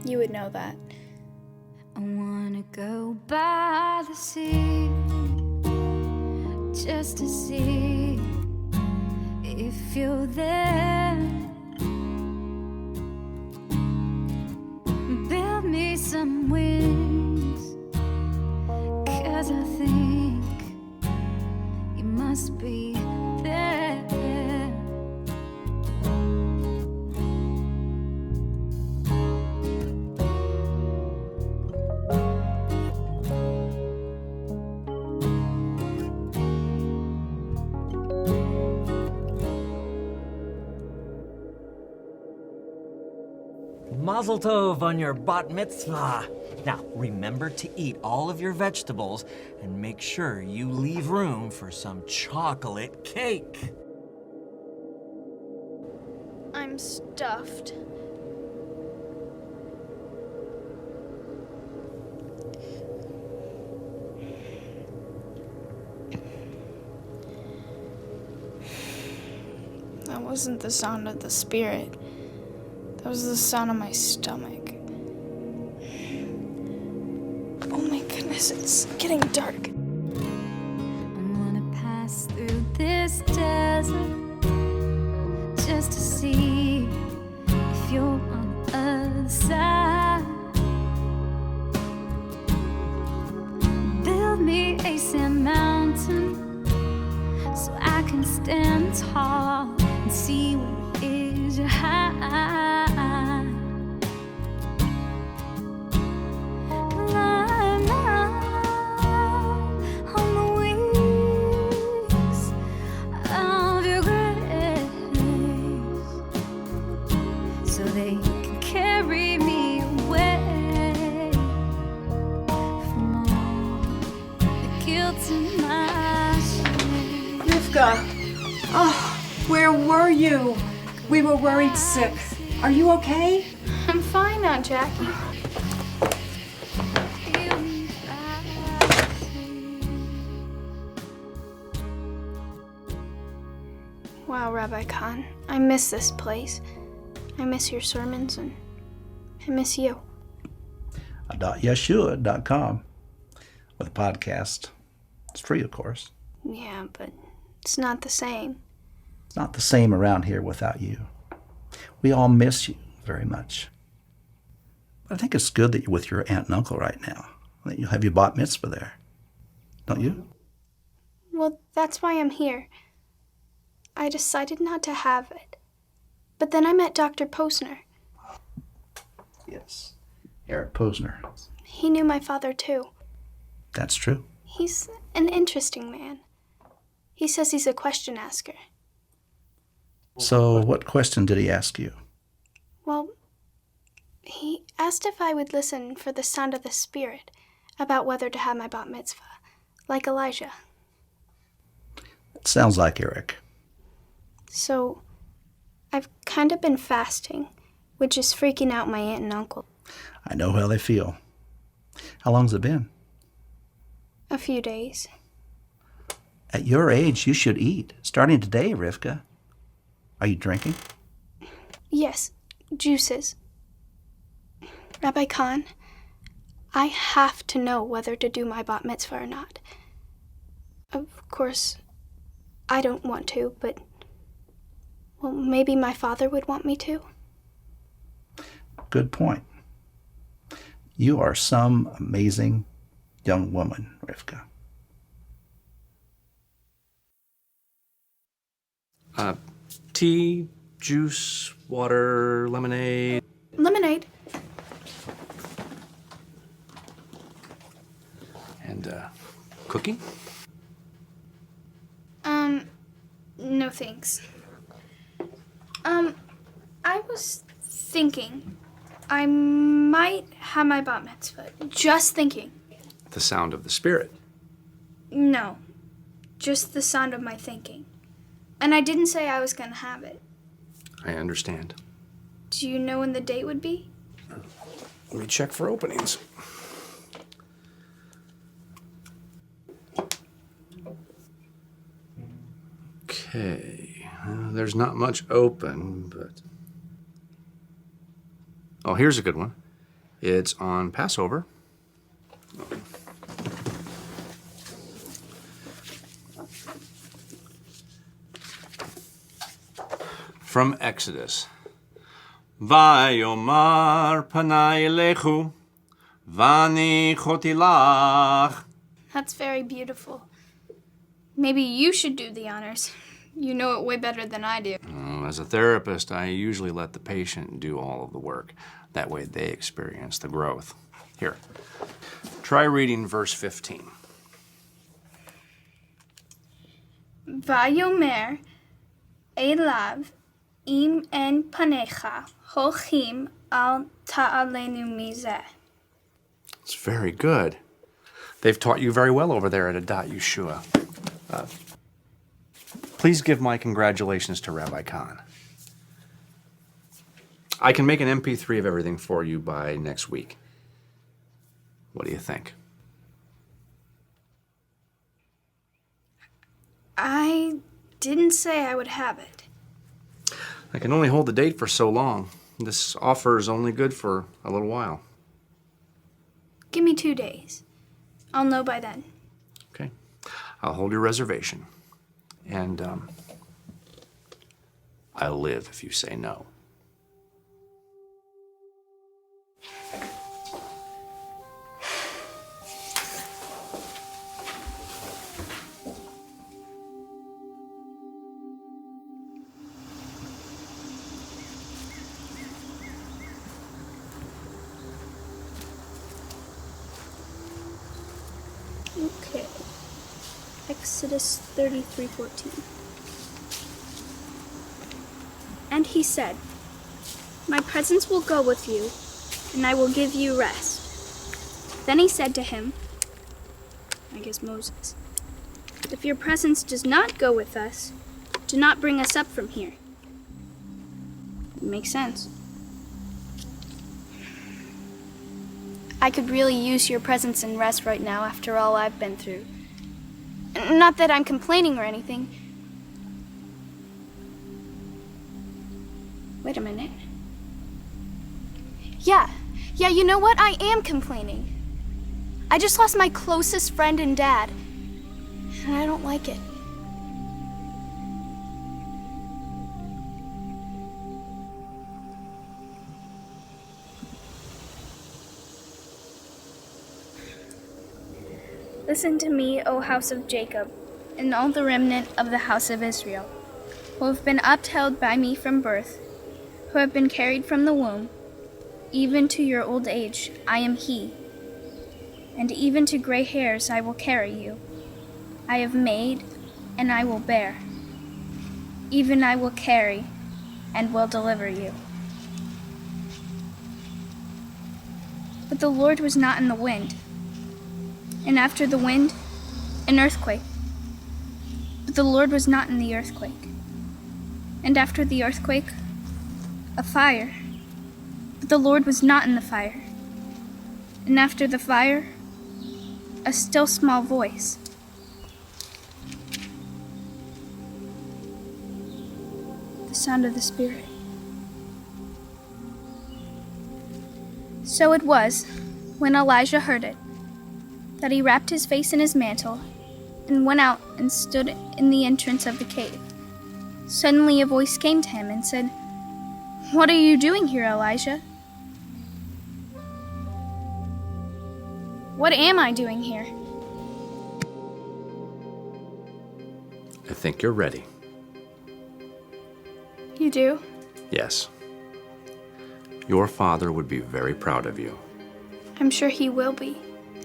you would know that. I wanna go by the sea just to see if you're there. Build me some wings, 'cause I think you must be there. Mazel tov on your bat mitzvah. Now, remember to eat all of your vegetables and make sure you leave room for some chocolate cake. I'm stuffed. That wasn't the sound of the spirit. That was the sound of my stomach. Oh my goodness, it's getting dark. I wanna pass through this desert just to see if you're on the other side. Build me a sand mountain so I can stand tall and see what it is you're high. Climb up on the wings Rivka! Oh, where were you? We were worried sick. Are you okay? I'm fine, Aunt Jackie. Wow, Rabbi Khan, I miss this place. I miss your sermons and I miss you. .yeshua.com with a podcast. It's free, of course. Yeah, but it's not the same. It's not the same around here without you. We all miss you very much. But I think it's good that you're with your aunt and uncle right now. That you have your bat mitzvah there. Don't you? Well, that's why I'm here. I decided not to have it. But then I met Dr. Posner. Yes. Eric Posner. He knew my father too. That's true. He's an interesting man. He says he's a question asker. So what question did he ask you? Well, he asked if I would listen for the sound of the Spirit about whether to have my bat mitzvah, like Elijah. It sounds like Eric. So, I've kind of been fasting, which is freaking out my aunt and uncle. I know how they feel. How long's it been? A few days. At your age, you should eat. Starting today, Rivka. Are you drinking? Yes, juices. Rabbi Khan, I have to know whether to do my bat mitzvah or not. Of course, I don't want to, but, well, maybe my father would want me to. Good point. You are some amazing young woman, Rivka. Tea, juice, water, lemonade. Lemonade. And, cookie? No thanks. I was thinking I might have my bat mitzvah. Just thinking. The sound of the Spirit. No, just the sound of my thinking. And I didn't say I was gonna have it. I understand. Do you know when the date would be? Let me check for openings. Okay, there's not much open, but... Oh, here's a good one. It's on Passover. From Exodus. Vayomar panai elechu, vani chotilach. That's very beautiful. Maybe you should do the honors. You know it way better than I do. As a therapist, I usually let the patient do all of the work. That way they experience the growth. Here, try reading verse 15. Vayomer elav im en panecha holchim al ta'alenu mizeh. It's very good. They've taught you very well over there at Adat Yeshua. Please give my congratulations to Rabbi Khan. I can make an MP3 of everything for you by next week. What do you think? I didn't say I would have it. I can only hold the date for so long. This offer is only good for a little while. Give me 2 days. I'll know by then. Okay. I'll hold your reservation. And, I'll live if you say no. Okay. Exodus 33:14. And he said, "My presence will go with you, and I will give you rest." Then he said to him, I guess Moses, But if your presence does not go with us, do not bring us up from here. It makes sense. I could really use your presence and rest right now after all I've been through. Not that I'm complaining or anything. Wait a minute. Yeah, you know what? I am complaining. I just lost my closest friend and dad, and I don't like it. Listen to me, O house of Jacob, and all the remnant of the house of Israel, who have been upheld by me from birth, who have been carried from the womb, even to your old age, I am he. And even to gray hairs I will carry you. I have made, and I will bear. Even I will carry, and will deliver you. But the Lord was not in the wind, and after the wind, an earthquake. But the Lord was not in the earthquake, and after the earthquake, a fire. But the Lord was not in the fire, and after the fire, a still small voice. The sound of the Spirit. So it was, when Elijah heard it, that he wrapped his face in his mantle and went out and stood in the entrance of the cave. Suddenly a voice came to him and said, "What are you doing here, Elijah?" "What am I doing here?" I think you're ready. You do? Yes. Your father would be very proud of you. I'm sure he will be.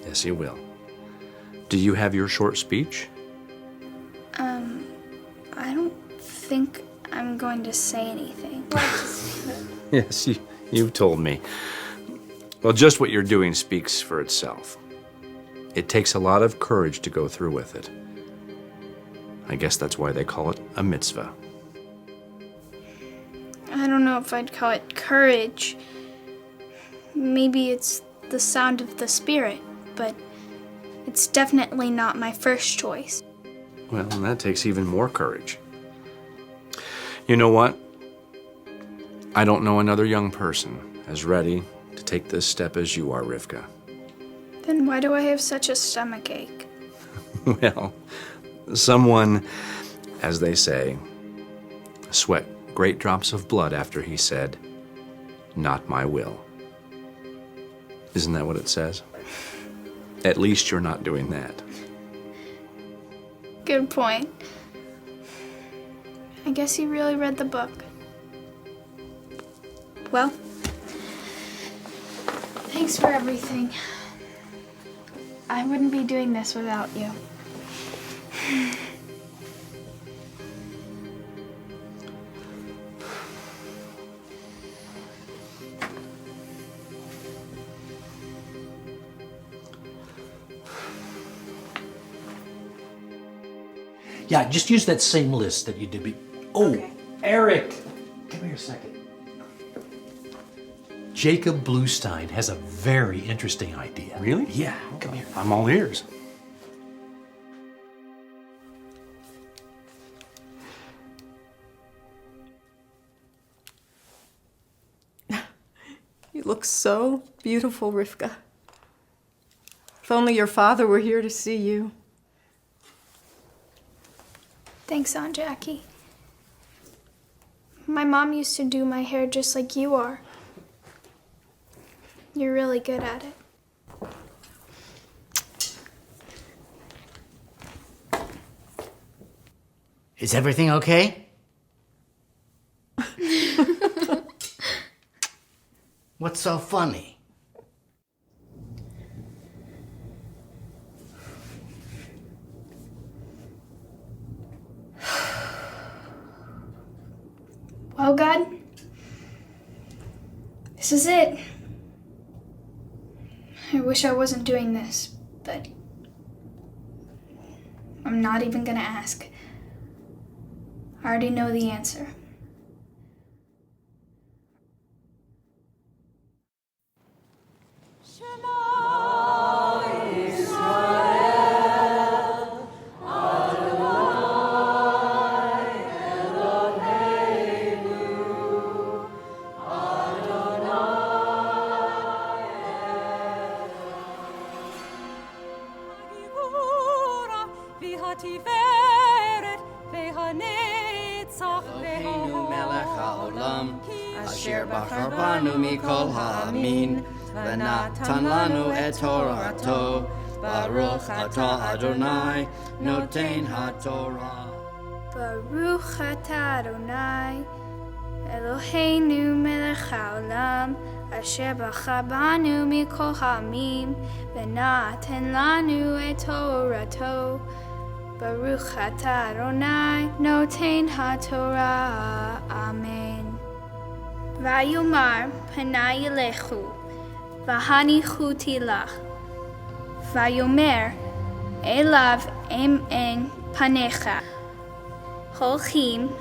Yes, he will. Do you have your short speech? I don't think I'm going to say anything. Yes, you've told me. Well, just what you're doing speaks for itself. It takes a lot of courage to go through with it. I guess that's why they call it a mitzvah. I don't know if I'd call it courage. Maybe it's the sound of the Spirit, but it's definitely not my first choice. Well, that takes even more courage. You know what? I don't know another young person as ready to take this step as you are, Rivka. Then why do I have such a stomachache? Well, someone, as they say, sweat great drops of blood after he said, "Not my will." Isn't that what it says? At least you're not doing that. Good point. I guess you really read the book. Well, thanks for everything. I wouldn't be doing this without you. Yeah, just use that same list that you did. Oh, okay. Eric, come here a second. Jacob Bluestein has a very interesting idea. Really? Yeah, come here. I'm all ears. You look so beautiful, Rivka. If only your father were here to see you. Thanks, Aunt Jackie. My mom used to do my hair just like you are. You're really good at it. Is everything okay? What's so funny? Well, God, this is it. I wish I wasn't doing this, but I'm I'm not even gonna ask. I already know the answer. Asher bachar banu mikol ha'amin, v'natan lanu et Torato, Baruch atah Adonai, noten ha'Torah. Baruch atah Adonai, Eloheinu melech haolam, asher bachar banu mikol ha'amin, v'natan lanu et Torato, Baruch atah Adonai, noten ha'Torah. Amen. Vayomar panai elechu, v'hanichuti lach. Vayomer elav en panecha, holchim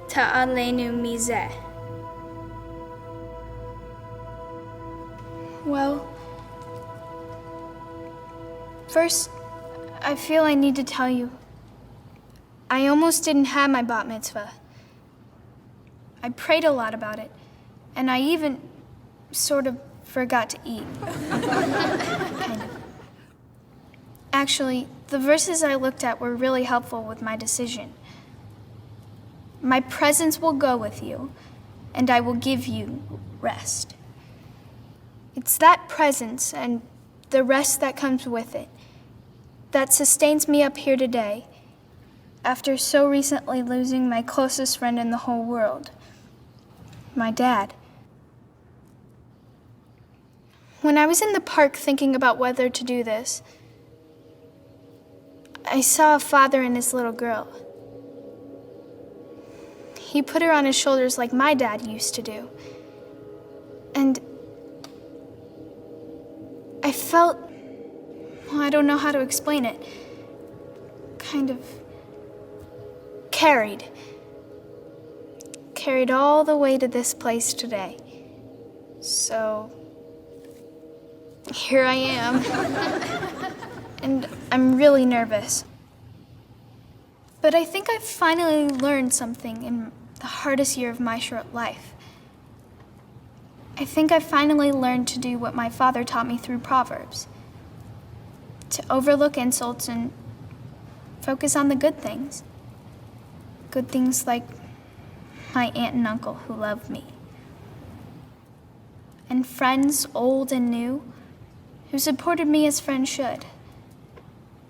ta'alenu mizeh. Well, first, I feel I need to tell you, I almost didn't have my bat mitzvah. I prayed a lot about it, and I even sort of forgot to eat. Kind of. Actually, the verses I looked at were really helpful with my decision. My presence will go with you, and I will give you rest. It's that presence and the rest that comes with it that sustains me up here today, after so recently losing my closest friend in the whole world, my dad. When I was in the park thinking about whether to do this, I saw a father and his little girl. He put her on his shoulders like my dad used to do. And I felt, well, I don't know how to explain it, kind of carried all the way to this place today. So here I am. And I'm really nervous. But I think I've finally learned something in the hardest year of my short life. I think I finally learned to do what my father taught me through Proverbs. To overlook insults and focus on the good things. Good things like my aunt and uncle who love me. And friends, old and new, who supported me as friends should.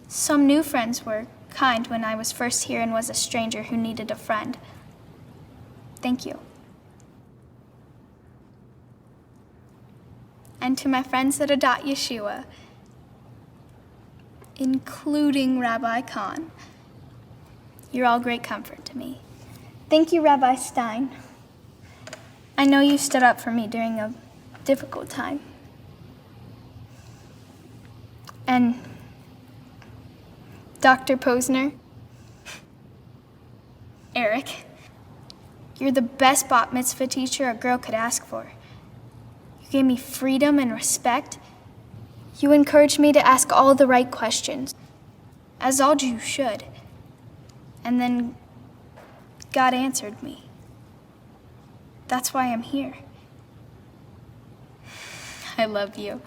Some new friends were kind when I was first here and was a stranger who needed a friend. Thank you. And to my friends at Adat Yeshua, including Rabbi Kahn, you're all great comfort to me. Thank you, Rabbi Stein. I know you stood up for me during a difficult time. And Dr. Posner, Eric, you're the best bat mitzvah teacher a girl could ask for. You gave me freedom and respect. You encouraged me to ask all the right questions, as all Jews should. And then God answered me. That's why I'm here. I love you.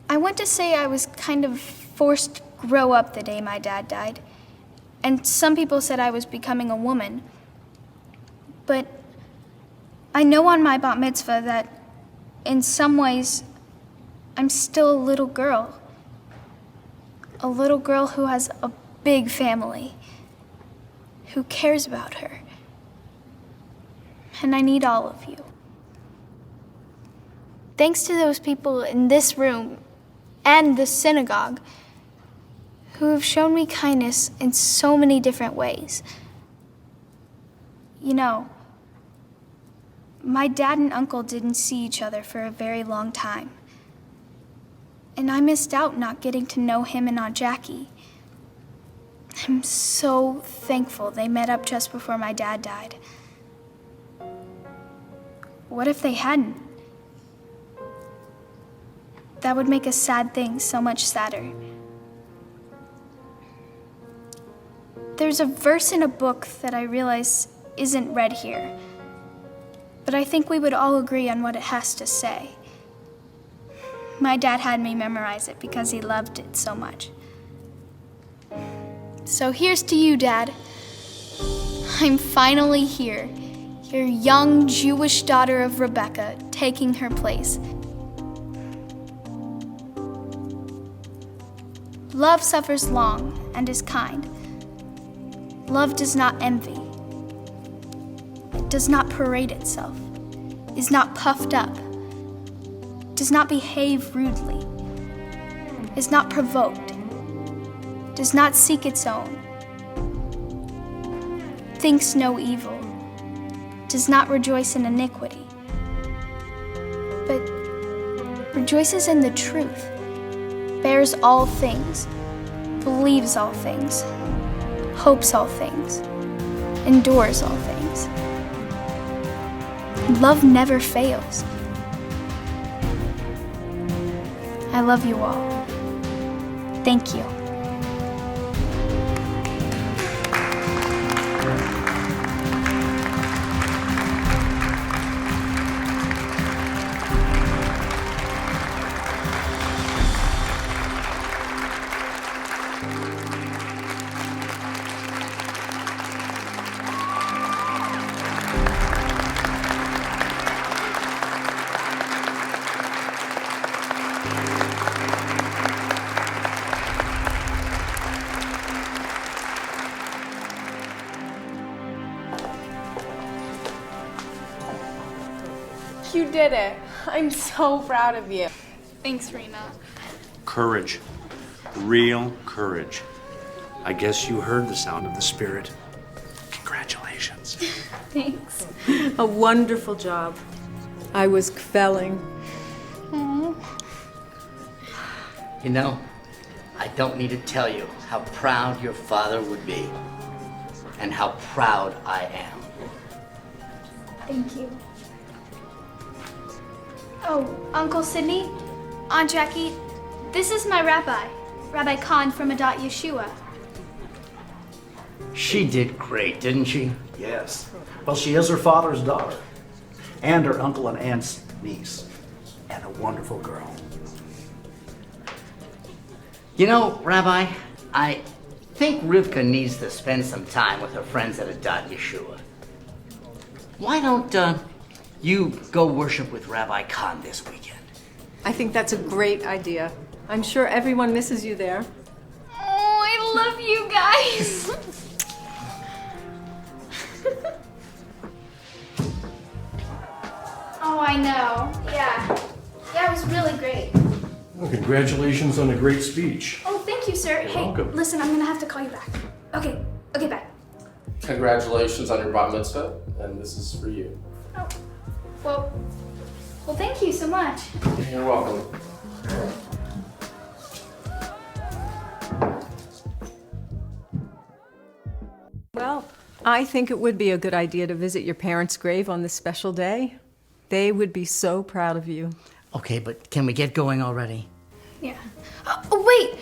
I want to say I was kind of forced to grow up the day my dad died. And some people said I was becoming a woman. But I know on my bat mitzvah that in some ways I'm still a little girl. A little girl who has a big family, who cares about her. And I need all of you. Thanks to those people in this room and the synagogue who have shown me kindness in so many different ways. You know, my dad and uncle didn't see each other for a very long time. And I missed out not getting to know him and Aunt Jackie. I'm so thankful they met up just before my dad died. What if they hadn't? That would make a sad thing so much sadder. There's a verse in a book that I realize isn't read here, but I think we would all agree on what it has to say. My dad had me memorize it because he loved it so much. So here's to you, Dad. I'm finally here, your young Jewish daughter of Rebecca, taking her place. Love suffers long and is kind. Love does not envy. It does not parade itself, is not puffed up, does not behave rudely, is not provoked, does not seek its own, thinks no evil, does not rejoice in iniquity, but rejoices in the truth, bears all things, believes all things, hopes all things, endures all things. Love never fails. I love you all. Thank you. You did it. I'm so proud of you. Thanks, Rena. Courage. Real courage. I guess you heard the sound of the Spirit. Congratulations. Thanks. A wonderful job. I was kvelling. You know, I don't need to tell you how proud your father would be, and how proud I am. Thank you. Oh, Uncle Sidney, Aunt Jackie, this is my rabbi, Rabbi Khan from Adat Yeshua. She did great, didn't she? Yes. Well, she is her father's daughter, and her uncle and aunt's niece, and a wonderful girl. You know, Rabbi, I think Rivka needs to spend some time with her friends at Adat Yeshua. Why don't you go worship with Rabbi Khan this weekend? I think that's a great idea. I'm sure everyone misses you there. Oh, I love you guys. Oh, I know. Yeah, it was really great. Well, congratulations on a great speech. Oh, thank you, sir. You're hey, welcome. Listen, I'm gonna have to call you back. Okay, bye. Congratulations on your bat mitzvah, and this is for you. Well, thank you so much. You're welcome. Well, I think it would be a good idea to visit your parents' grave on this special day. They would be so proud of you. Okay, but can we get going already? Yeah. Oh, wait!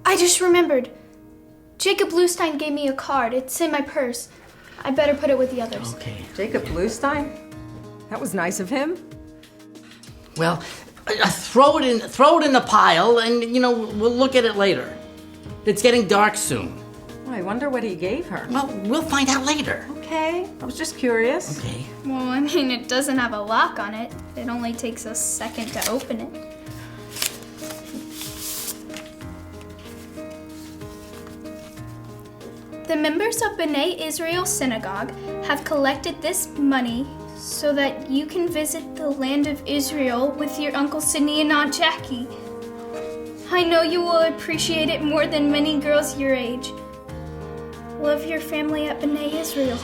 I just remembered. Jacob Bluestein gave me a card. It's in my purse. I better put it with the others. Okay. Jacob Bluestein? That was nice of him. Well, throw it in the pile, and we'll look at it later. It's getting dark soon. Oh, I wonder what he gave her. Well, we'll find out later. Okay, I was just curious. Okay. Well, I mean, it doesn't have a lock on it. It only takes a second to open it. The members of B'nai Israel Synagogue have collected this money so that you can visit the land of Israel with your Uncle Sidney and Aunt Jackie. I know you will appreciate it more than many girls your age. Love your family at B'nai Israel.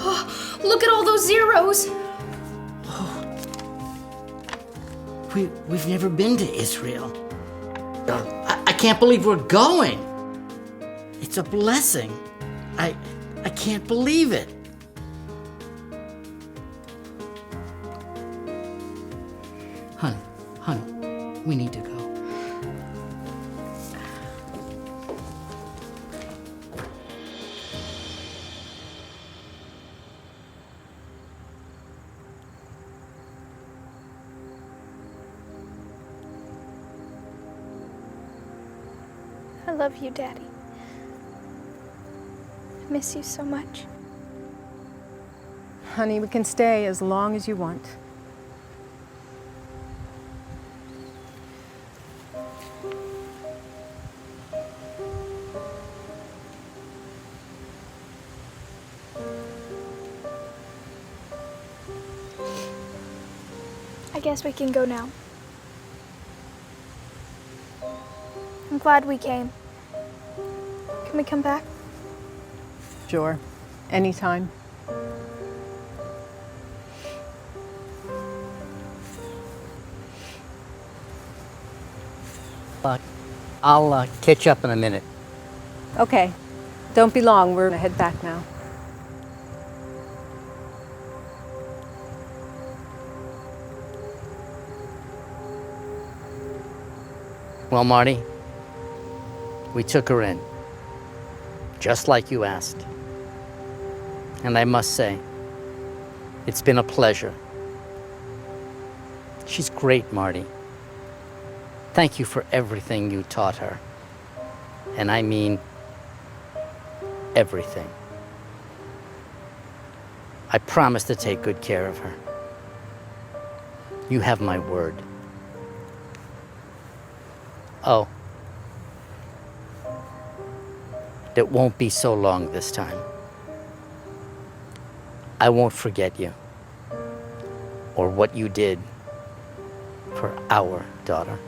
Oh, look at all those zeros! we've never been to Israel. I can't believe we're going. It's a blessing. I can't believe it. Honey, we need to go. I love you, Daddy. I miss you so much. Honey, we can stay as long as you want. I guess we can go now. I'm glad we came. Can we come back? Sure. Anytime. I'll catch up in a minute. Okay. Don't be long. We're gonna head back now. Well, Marty, we took her in, just like you asked. And I must say, it's been a pleasure. She's great, Marty. Thank you for everything you taught her. And I mean everything. I promise to take good care of her. You have my word. Oh. It won't be so long this time. I won't forget you or what you did for our daughter.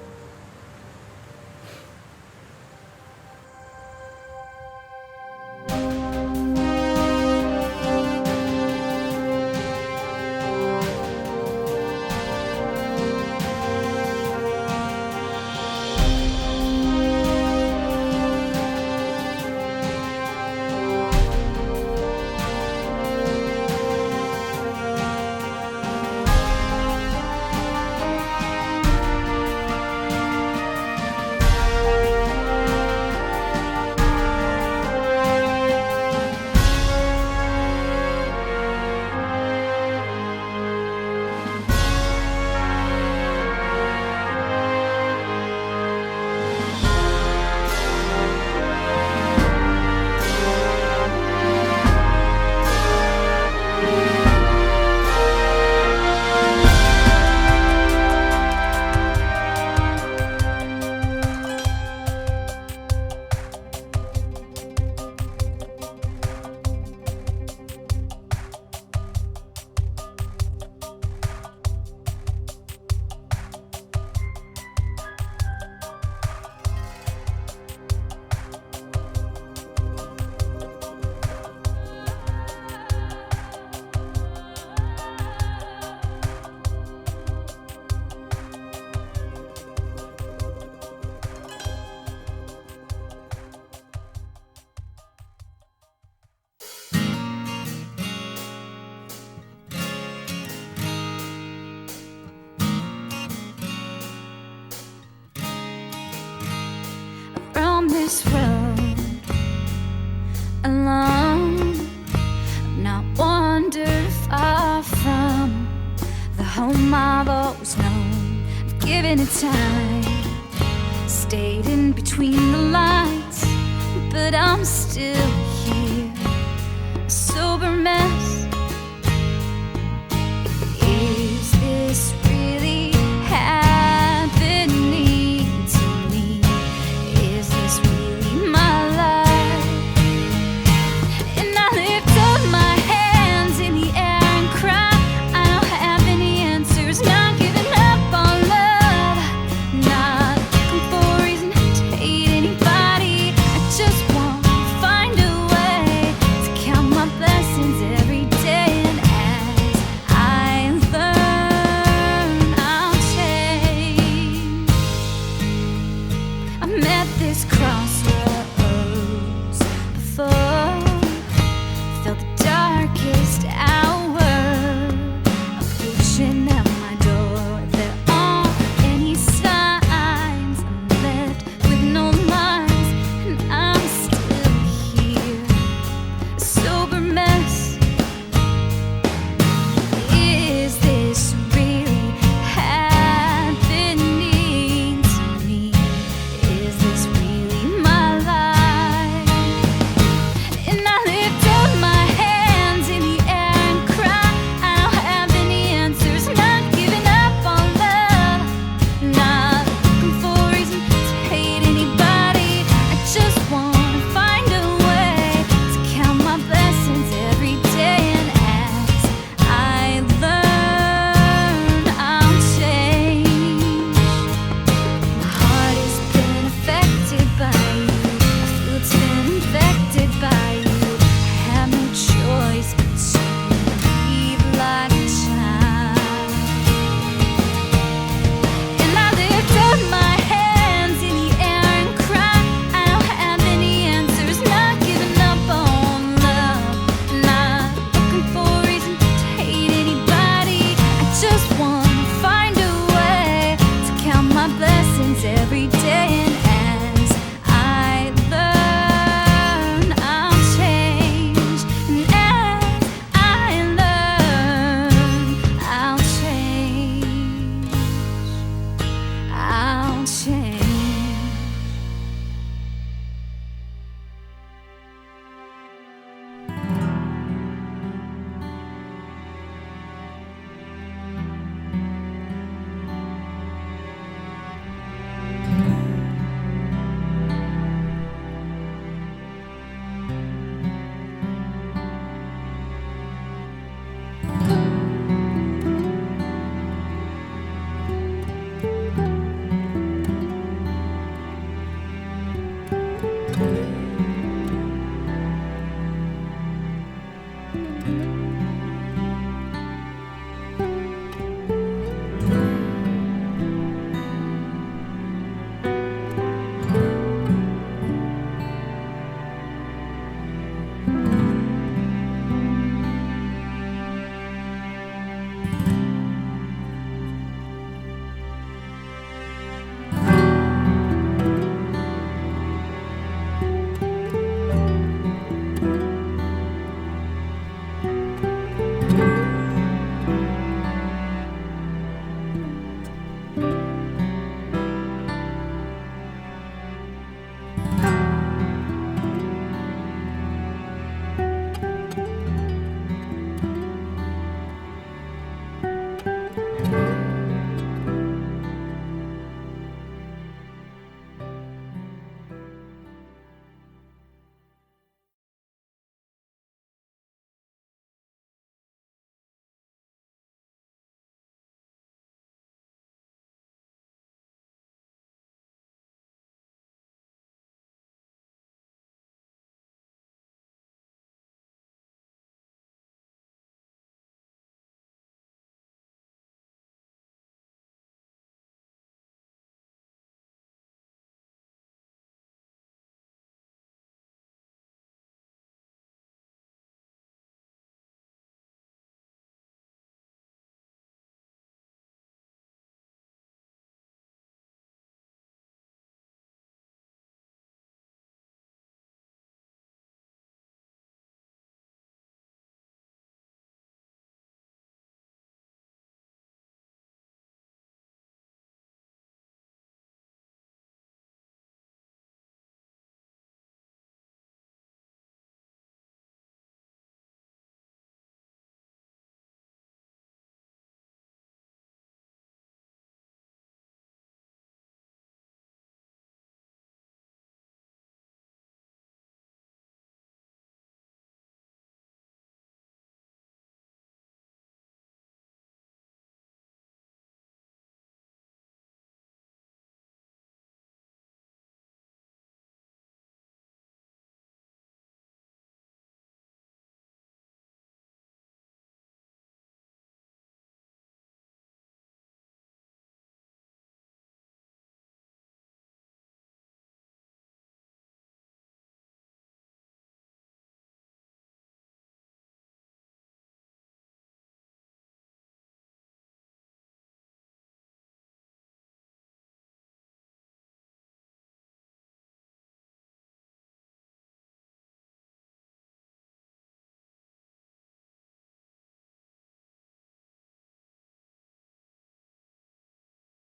This road alone, I've not wandered far from the home I've always known. I've given it time, stayed in between the lights, but I'm still here, a sober mess. Is this really happening to me? Is this really my life? And I lift up my hands in the air and cry. I don't have any answers, not giving up on love, not looking for a reason to hate anybody. I just want to find a way to count my blessings every day. at this crossroads.